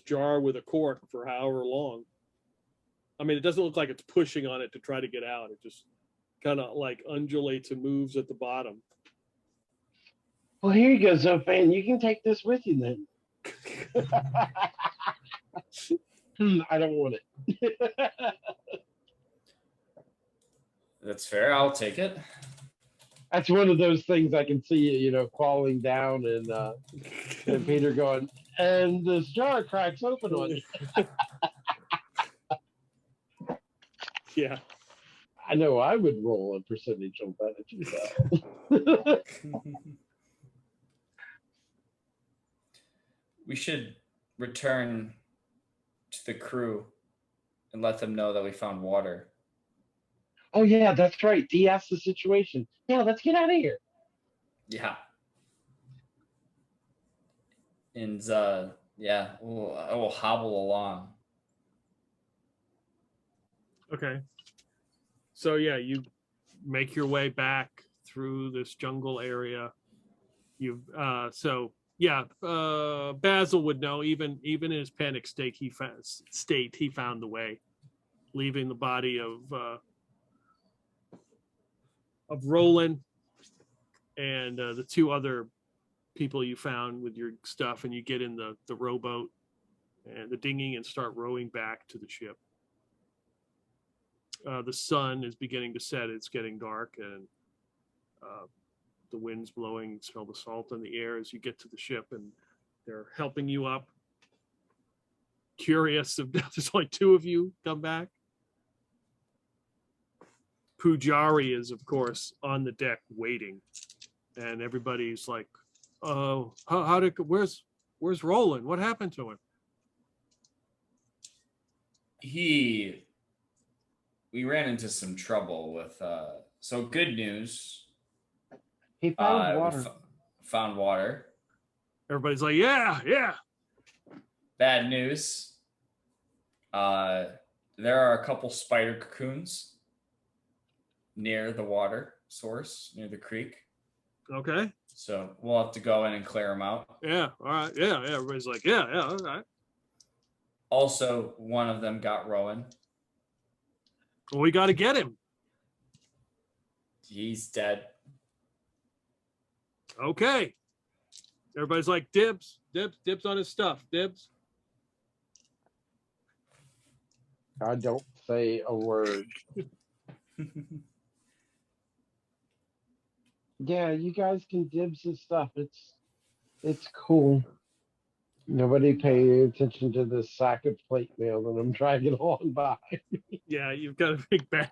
jar with a cork for however long. I mean, it doesn't look like it's pushing on it to try to get out. It just kind of like undulates and moves at the bottom. Well, here you go, Zorphan. You can take this with you then. I don't want it. That's fair. I'll take it. That's one of those things I can see, falling down and Peter going, and this jar cracks open on you. Yeah. I know I would roll a percentage on that. We should return to the crew and let them know that we found water. Oh, yeah, that's right. De-ask the situation. Yeah, let's get out of here. Yeah. And, I will hobble along. Okay. So, yeah, you make your way back through this jungle area. You've Basil would know. Even in his panic state, he found the way, leaving the body of Roland and the two other people you found with your stuff, and you get in the rowboat and the dinghy and start rowing back to the ship. The sun is beginning to set. It's getting dark, and the wind's blowing. You smell the salt in the air as you get to the ship, and they're helping you up. Curious if there's only two of you come back. Pujari is, of course, on the deck waiting, and everybody's like, "Oh, where's Roland? What happened to him?" We ran into some trouble with. So good news. He found water. Found water. Everybody's like, "Yeah." Bad news. There are a couple spider cocoons near the water source, near the creek. Okay. So we'll have to go in and clear them out. Yeah. All right. Yeah. Everybody's like, yeah. All right. Also, one of them got Rowan. Well, we got to get him. He's dead. Okay. Everybody's like, dibs on his stuff. Dibs. I don't say a word. Yeah, you guys can dibs his stuff. It's cool. Nobody pay attention to this sack of plate mail that I'm dragging along by. Yeah, you've got a big bag.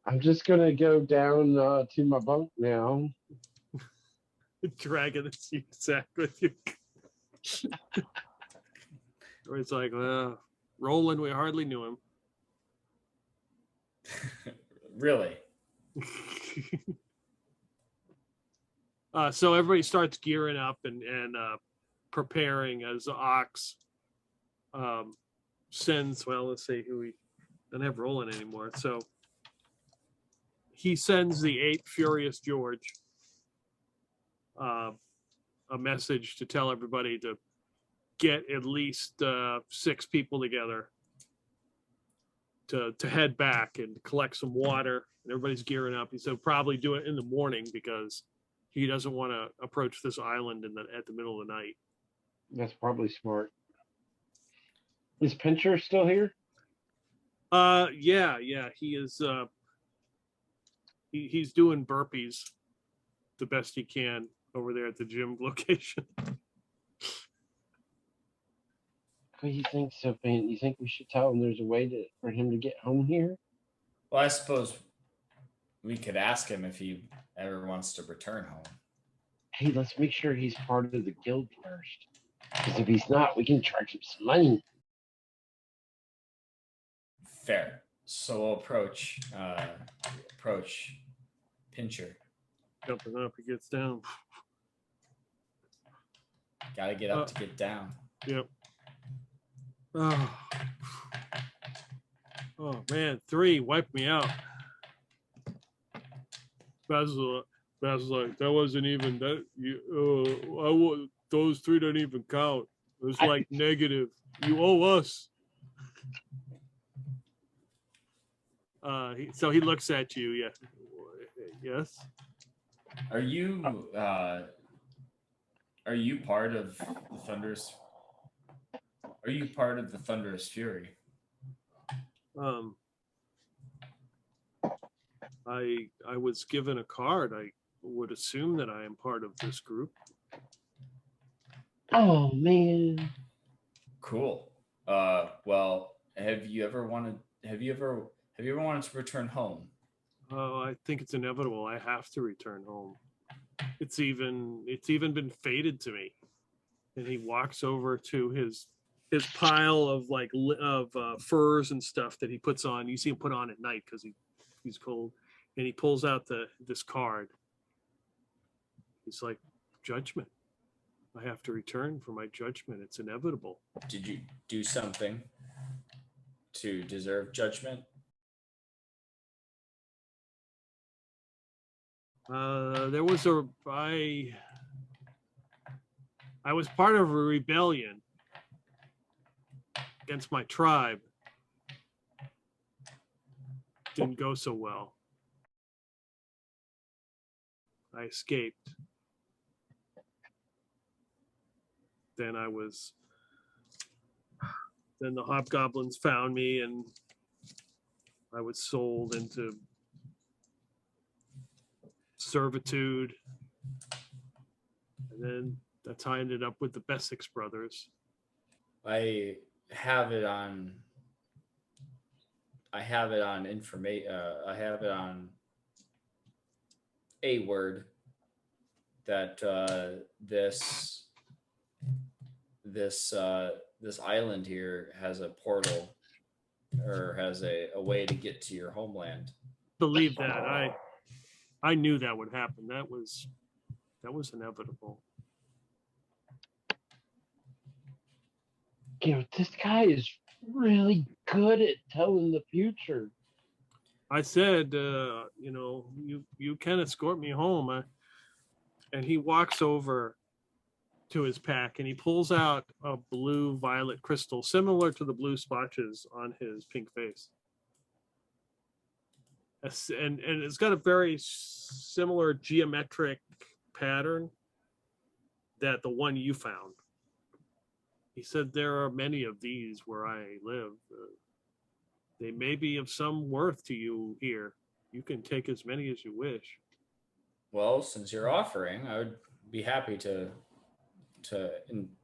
I'm just gonna go down to my bunk now. Dragging the huge sack with you. It's like, Roland, we hardly knew him. Really? So everybody starts gearing up and preparing as Ox sends. Well, let's see who we don't have Roland anymore. So he sends the 8th Furious George a message to tell everybody to get at least 6 people together to head back and collect some water. And everybody's gearing up. He said probably do it in the morning because he doesn't want to approach this island at the middle of the night. That's probably smart. Is Pincher still here? Yeah. He is. He's doing burpees the best he can over there at the gym location. What do you think, Sophie? You think we should tell him there's a way for him to get home here? Well, I suppose we could ask him if he ever wants to return home. Hey, let's make sure he's part of the guild first. Because if he's not, we can charge him some money. Fair. So we'll approach Pincher. Jumping up, he gets down. Gotta get up to get down. Yep. Oh man, 3 wiped me out. Basil's like, that wasn't even that. Those 3 don't even count. It was like negative. You owe us. So he looks at you. Yeah. Yes. Are you part of the Thunderous? Are you part of the Thunderous Fury? I was given a card. I would assume that I am part of this group. Oh man. Cool. Well, have you ever wanted to return home? Oh, I think it's inevitable. I have to return home. It's even been fated to me. And he walks over to his pile of furs and stuff that he puts on. You see him put on at night because he's cold. And he pulls out this card. He's like, judgment. I have to return for my judgment. It's inevitable. Did you do something to deserve judgment? There was I was part of a rebellion against my tribe. Didn't go so well. I escaped. Then the hobgoblins found me, and I was sold into servitude. And then that's how I ended up with the Bessex brothers. I have it on information. I have it on a word that this island here has a portal, or has a way to get to your homeland. Believe that. I knew that would happen. That was inevitable. You know, this guy is really good at telling the future. I said, you can escort me home. And he walks over to his pack and he pulls out a blue violet crystal, similar to the blue spotches on his pink face. And it's got a very similar geometric pattern that the one you found. He said there are many of these where I live. They may be of some worth to you here. You can take as many as you wish. Well, since you're offering, I would be happy to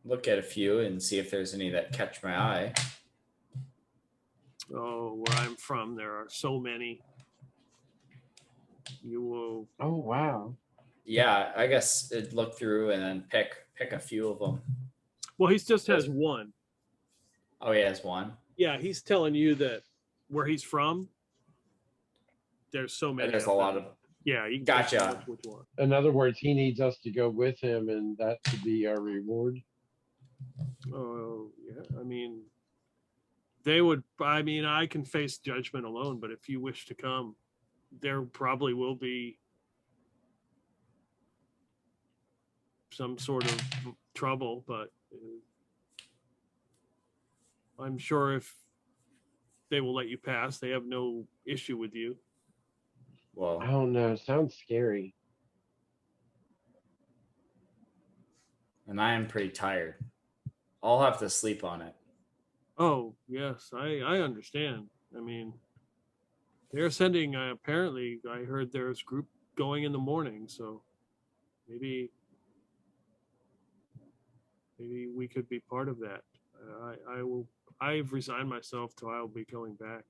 look at a few and see if there's any that catch my eye. Oh, where I'm from, there are so many. You will. Oh, wow. Yeah, I guess it'd look through and then pick a few of them. Well, he just has one. Oh, he has one? Yeah, he's telling you that where he's from, there's so many. There's a lot of. Yeah, you can Gotcha. which one. In other words, he needs us to go with him, and that should be our reward. Oh, yeah. I mean, I can face judgment alone, but if you wish to come, there probably will be some sort of trouble, but I'm sure if they will let you pass, they have no issue with you. Well, I don't know. It sounds scary. And I am pretty tired. I'll have to sleep on it. Oh, yes, I understand. I mean, they're sending, apparently, I heard there's a group going in the morning, so maybe we could be part of that. I've resigned myself to I'll be going back.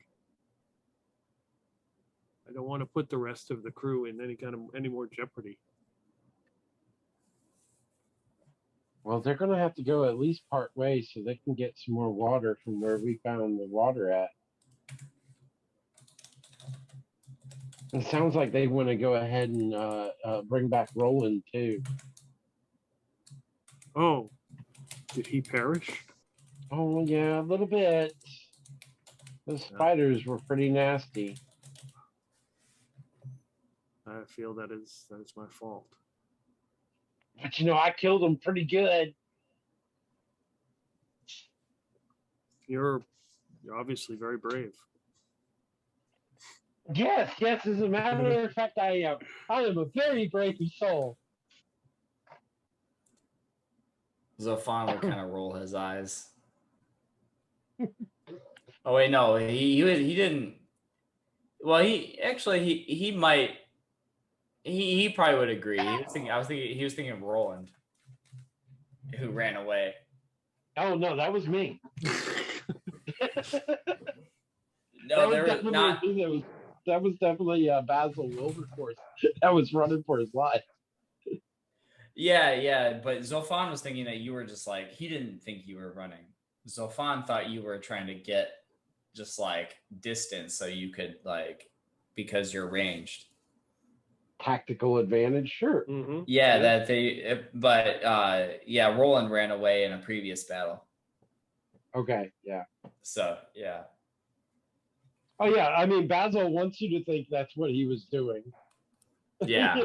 I don't want to put the rest of the crew in any more jeopardy. Well, they're going to have to go at least part way so they can get some more water from where we found the water at. It sounds like they want to go ahead and bring back Roland, too. Oh, did he perish? Oh, yeah, a little bit. The spiders were pretty nasty. I feel that is my fault. But, you know, I killed them pretty good. You're obviously very brave. Yes. As a matter of fact, I am a very brave soul. Zorphan will kind of roll his eyes. Oh wait, no, he didn't. Well, he might. He probably would agree. He was thinking of Roland, who ran away. Oh no, that was me. No, there was not. That was definitely Basil Wilberforce that was running for his life. Yeah, but Zorphan was thinking that you were just like, he didn't think you were running. Zorphan thought you were trying to get just like distance so you could like, because you're ranged. Tactical advantage, sure. Mm-hmm. Yeah, but Roland ran away in a previous battle. Okay, yeah. So, yeah. Oh yeah, I mean Basil wants you to think that's what he was doing. Yeah.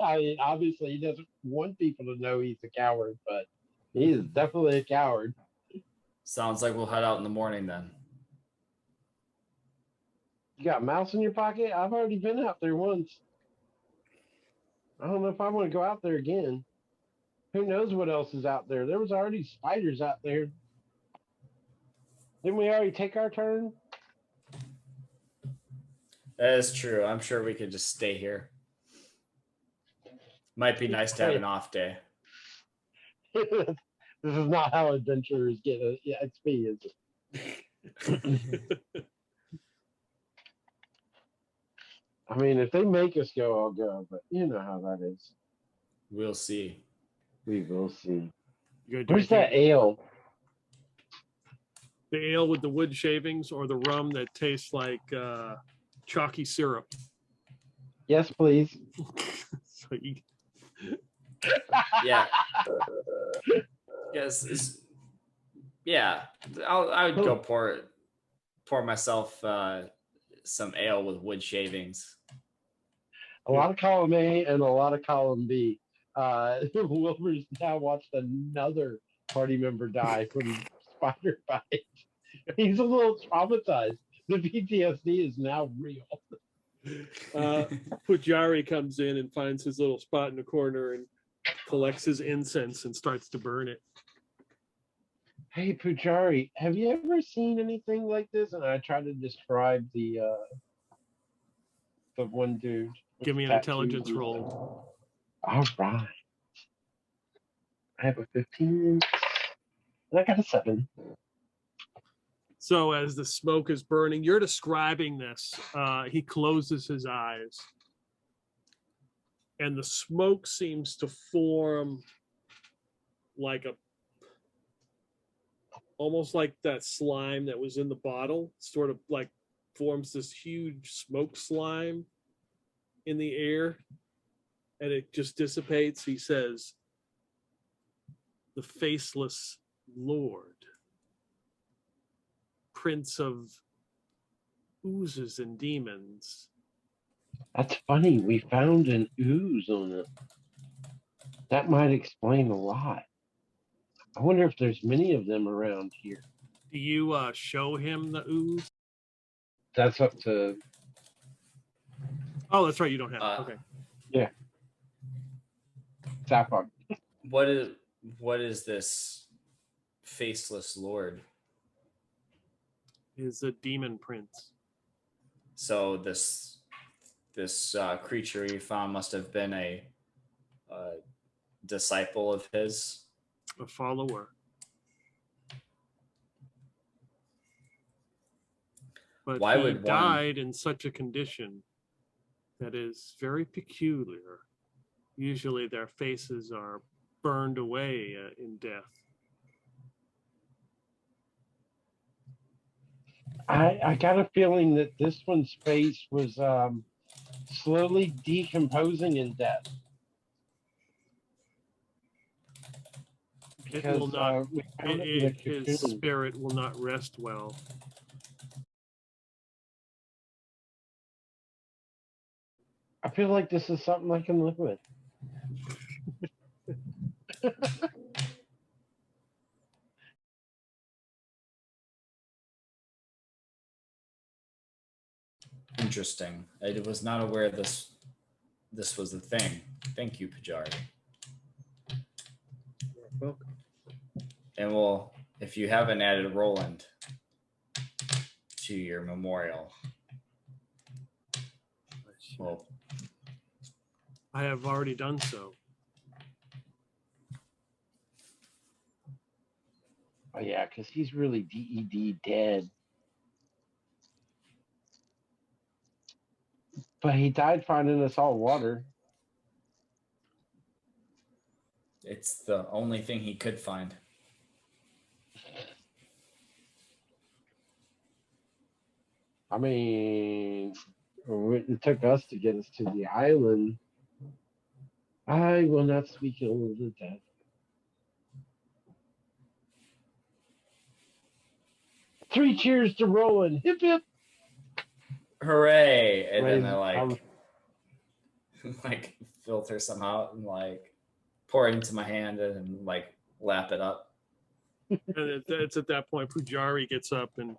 I mean, obviously he doesn't want people to know he's a coward, but he is definitely a coward. Sounds like we'll head out in the morning then. You got a mouse in your pocket? I've already been out there once. I don't know if I want to go out there again. Who knows what else is out there? There was already spiders out there. Didn't we already take our turn? That is true. I'm sure we could just stay here. Might be nice to have an off day. This is not how adventurers get a XP, is it? I mean, if they make us go, I'll go, but you know how that is. We'll see. We will see. Good. Where's that ale? The ale with the wood shavings or the rum that tastes like chalky syrup? Yes, please. So you, Yeah. Yes. Yeah. I would go pour myself some ale with wood shavings. A lot of column A and a lot of column B. Wilbur's now watched another party member die from spider bite. He's a little traumatized. The PTSD is now real. Pujari comes in and finds his little spot in the corner and collects his incense and starts to burn it. Hey Pujari, have you ever seen anything like this? And I try to describe the one dude. Give me an intelligence roll. All right. I have a 15. And I got a 7. So as the smoke is burning, you're describing this. He closes his eyes. And the smoke seems to form like almost like that slime that was in the bottle, sort of like forms this huge smoke slime in the air, and it just dissipates. He says, "The faceless Lord, Prince of oozes and demons." That's funny. We found an ooze on it. That might explain a lot. I wonder if there's many of them around here. Do you show him the ooze? That's up to... Oh, that's right. You don't have it. Okay. Yeah. Sapphire. What is this faceless lord? Is a demon prince. So this creature you found must have been a disciple of his. A follower. But Why he would died in such a condition that is very peculiar. Usually their faces are burned away in death. I got a feeling that this one's face was slowly decomposing in death. It will not. We found it in a His cocoon. spirit will not rest well. I feel like this is something I can live with. Interesting. I was not aware this was a thing. Thank you, Pujari. You're welcome. And well, if you haven't added Roland to your memorial, well, I have already done so. Oh yeah, because he's really DED dead. But he died finding us all water. it's the only thing he could find. I mean, it took us to get us to the island. I will not speak ill of the dead. Three cheers to Roland. Hip hip. hooray! And then Raise- I like filter some out and like pour it into my hand and like lap it up. And it's at that point Pujari gets up and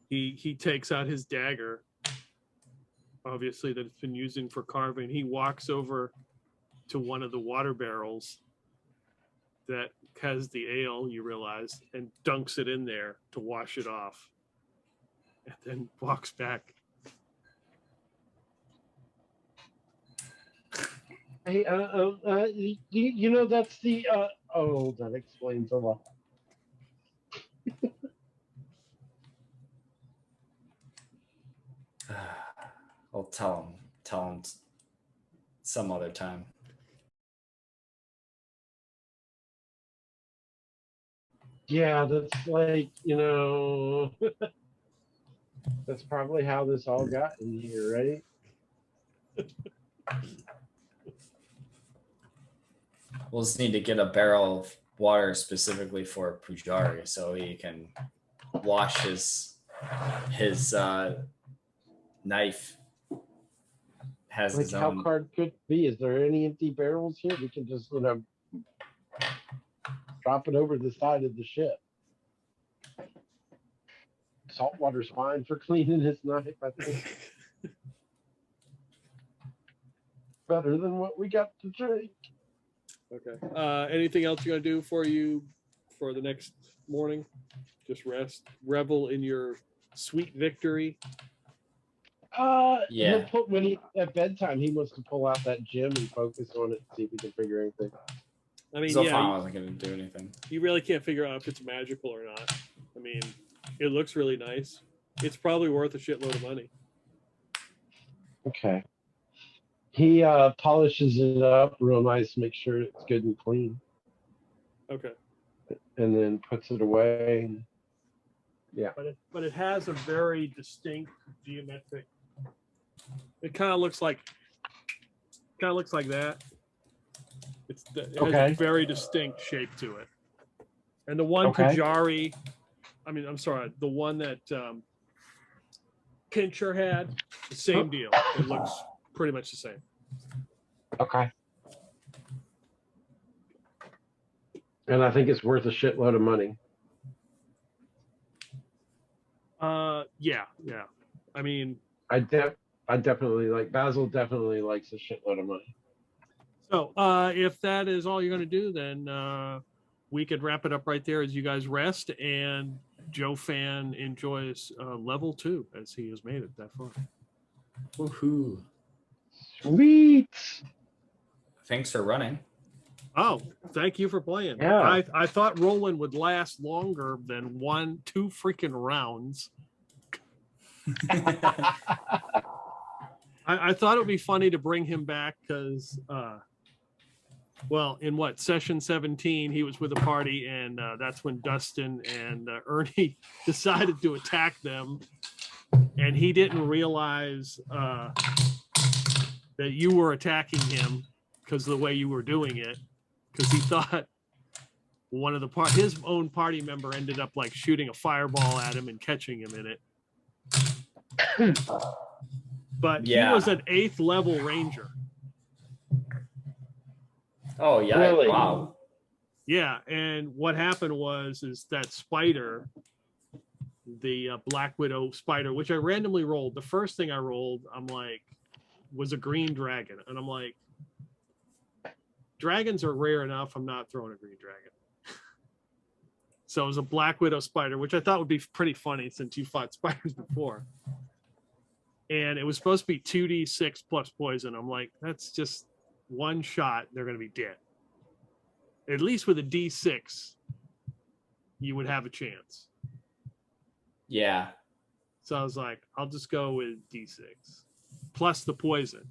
he takes out his dagger, obviously that it's been using for carving. He walks over to one of the water barrels that has the ale, you realize, and dunks it in there to wash it off, and then walks back. Hey, you know that's the oh, that explains a lot. I'll tell him some other time. Yeah, that's like, you know, that's probably how this all got in here, right? We'll just need to get a barrel of water specifically for Pujari so he can wash his knife. Has Like, his how own. hard could it be? Is there any empty barrels here? We can just, you know, drop it over the side of the ship. Saltwater's fine for cleaning his knife, I think. Better than what we got to drink. Okay. Anything else you're gonna do for the next morning? Just rest, revel in your sweet victory. Yeah. When he at bedtime, he wants to pull out that gem and focus on it, and see if he can figure anything. I mean, Zorphan wasn't going to do anything. You really can't figure out if it's magical or not. I mean, it looks really nice. It's probably worth a shitload of money. Okay. He polishes it up real nice, make sure it's good and clean, Okay. and then puts it away. Yeah. But it has a very distinct geometric. It kind of looks like that. It has a very distinct shape to it. And the one Pujari, I'm sorry, the one that Pincher had, the same deal. It looks pretty much the same. Okay. And I think it's worth a shitload of money. Yeah. I mean, I definitely like Basil. Definitely likes a shitload of money. So if that is all you're going to do, then we could wrap it up right there as you guys rest, and Joe Fan enjoys level 2 as he has made it that far. Woohoo! Sweet. Thanks for running. Oh, thank you for playing. Yeah. I thought Roland would last longer than 2 freaking rounds. I thought it would be funny to bring him back because, in session 17, he was with a party, and that's when Dustin and Ernie decided to attack them, and he didn't realize that you were attacking him because of the way you were doing it, because he thought one of his own party member ended up like shooting a fireball at him and catching him in it. But he was an 8th level ranger. Oh yeah! Really? Wow. Yeah, and what happened is that spider, the Black Widow spider, which I randomly rolled. The first thing I rolled, was a green dragon, and I'm like, dragons are rare enough. I'm not throwing a green dragon. So it was a Black Widow spider, which I thought would be pretty funny since you fought spiders before. And it was supposed to be 2d6 plus poison. I'm like, that's just one shot. They're going to be dead. At least with a d6, you would have a chance. Yeah. So I was like, I'll just go with d6 plus the poison.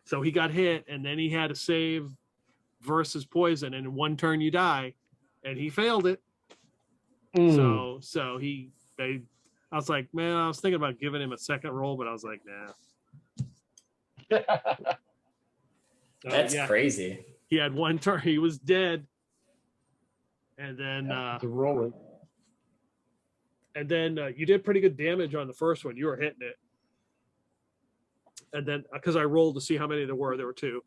So he got hit, and then he had to save versus poison, and in one turn you die, and he failed it. So I was like, man, I was thinking about giving him a second roll, but I was like, nah. That's crazy. He had one turn, he was dead, and then rolling. And then you did pretty good damage on the first one. You were hitting it. And then because I rolled to see how many there were 2.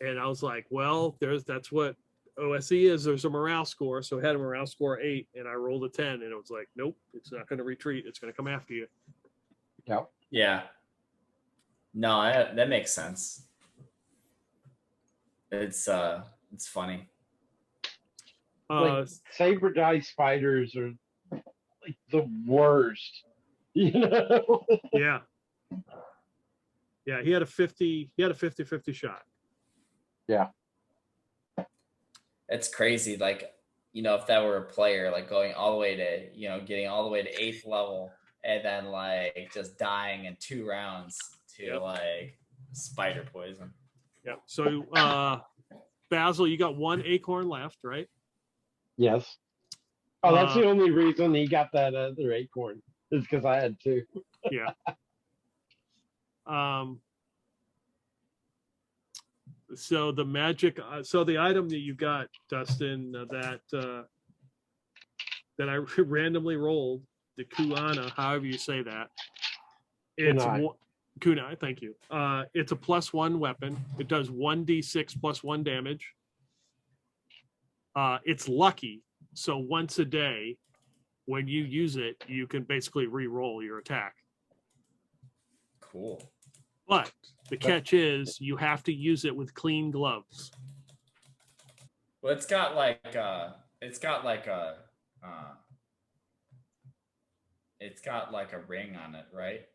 And I was like, well, that's what OSE is. There's a morale score. So it had a morale score 8, and I rolled a 10, and it was like, nope, it's not going to retreat. It's going to come after you. Yeah. Yeah. No, that makes sense. It's funny. Like saber dice fighters are like the worst. You know? Yeah. Yeah, he had a 50-50 shot. Yeah. It's crazy. Like, if that were a player, like going all the way to, getting all the way to 8th level and then like just dying in 2 rounds to like spider poison. Yeah. So Basil, you got 1 acorn left, right? Yes. Oh, that's the only reason he got that other acorn is because I had 2. Yeah. So the magic, so the item that you got, Dustin, that I randomly rolled, the Kuana, however you say that. It's kunai, thank you. It's a +1 weapon. It does 1d6 +1 damage. It's lucky, so once a day, when you use it, you can basically re-roll your attack. Cool. But the catch is you have to use it with clean gloves. Well, it's got like a ring on it, right?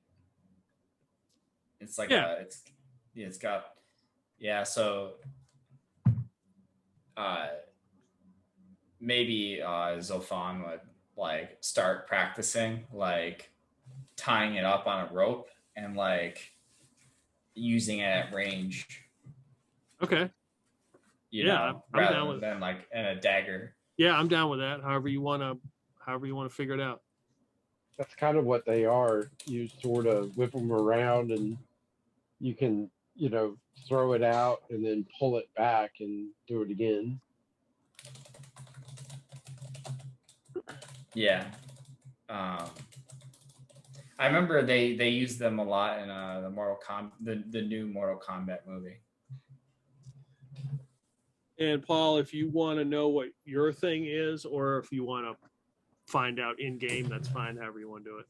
It's like so maybe Zorphan would like start practicing like tying it up on a rope and like using it at range. Okay. I'm down with than like in a dagger. Yeah, I'm down with that. However you want to figure it out. That's kind of what they are. You sort of whip them around and you can, throw it out and then pull it back and do it again. Yeah. I remember they used them a lot in the new Mortal Kombat movie. And Paul, if you want to know what your thing is, or if you want to find out in game, that's fine. However you want to do it.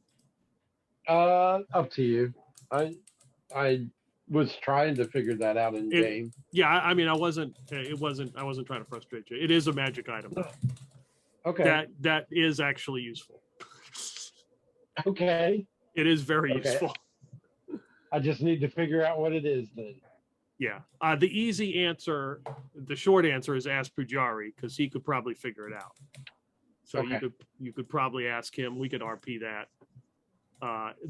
Up to you. I was trying to figure that out in game. Yeah, I mean, I wasn't trying to frustrate you. It is a magic item. Okay. That is actually useful. Okay. It is very useful. I just need to figure out what it is then. Yeah. The short answer is ask Pujari because he could probably figure it out. So you could probably ask him. We could RP that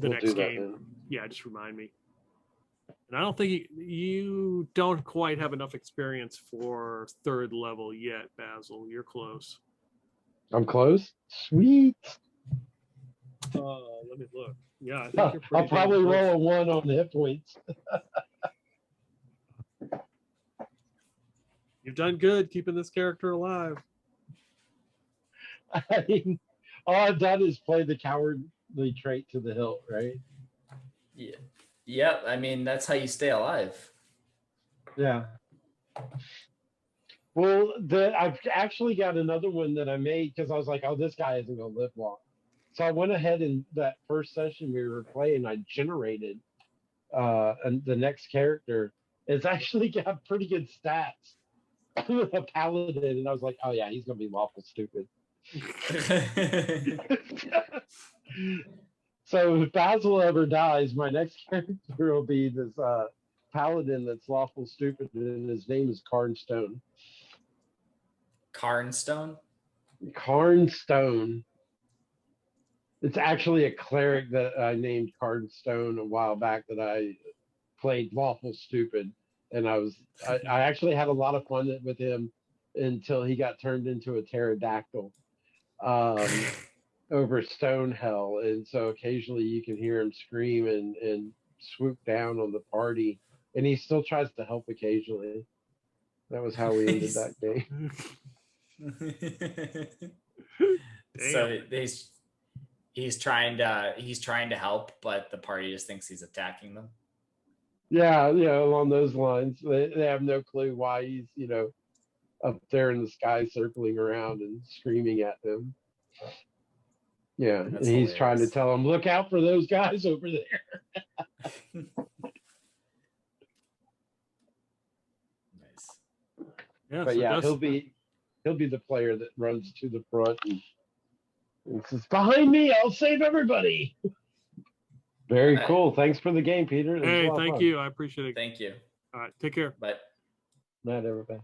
next game. Yeah, just remind me. And I don't think you don't quite have enough experience for 3rd level yet, Basil. You're close. I'm close? Sweet. Let me look. Yeah, I think I'll probably roll a 1 on the hit points. You've done good keeping this character alive. I mean, all I've done is play the cowardly trait to the hilt, right? Yeah. Yeah, I mean, that's how you stay alive. Yeah. Well, I've actually got another one that I made because I was like, oh, this guy isn't going to live long. So I went ahead and that first session we were playing, I generated the next character. It's actually got pretty good stats. A paladin, and I was like, oh yeah, he's going to be lawful stupid. So if Basil ever dies, my next character will be this paladin that's lawful stupid, and his name is Carnstone. Carnstone? Carnstone. It's actually a cleric that I named Carnstone a while back that I played lawful stupid, and I actually had a lot of fun with him until he got turned into a pterodactyl. Over Stonehell, and so occasionally you can hear him scream and swoop down on the party, and he still tries to help occasionally. That was how we ended that game. So he's trying to help, but the party just thinks he's attacking them. Yeah, along those lines. They have no clue why he's, up there in the sky circling around and screaming at them. Yeah, and That's he's trying to hilarious. tell them, look out for those guys over there. Nice. Yeah, But so yeah, he'll be the player that runs to the front and says, "Behind me, I'll save everybody." Very cool. Thanks for the game, Peter. Hey, thank you. I appreciate it. Thank you. All right, take care. Bye. Night, everybody.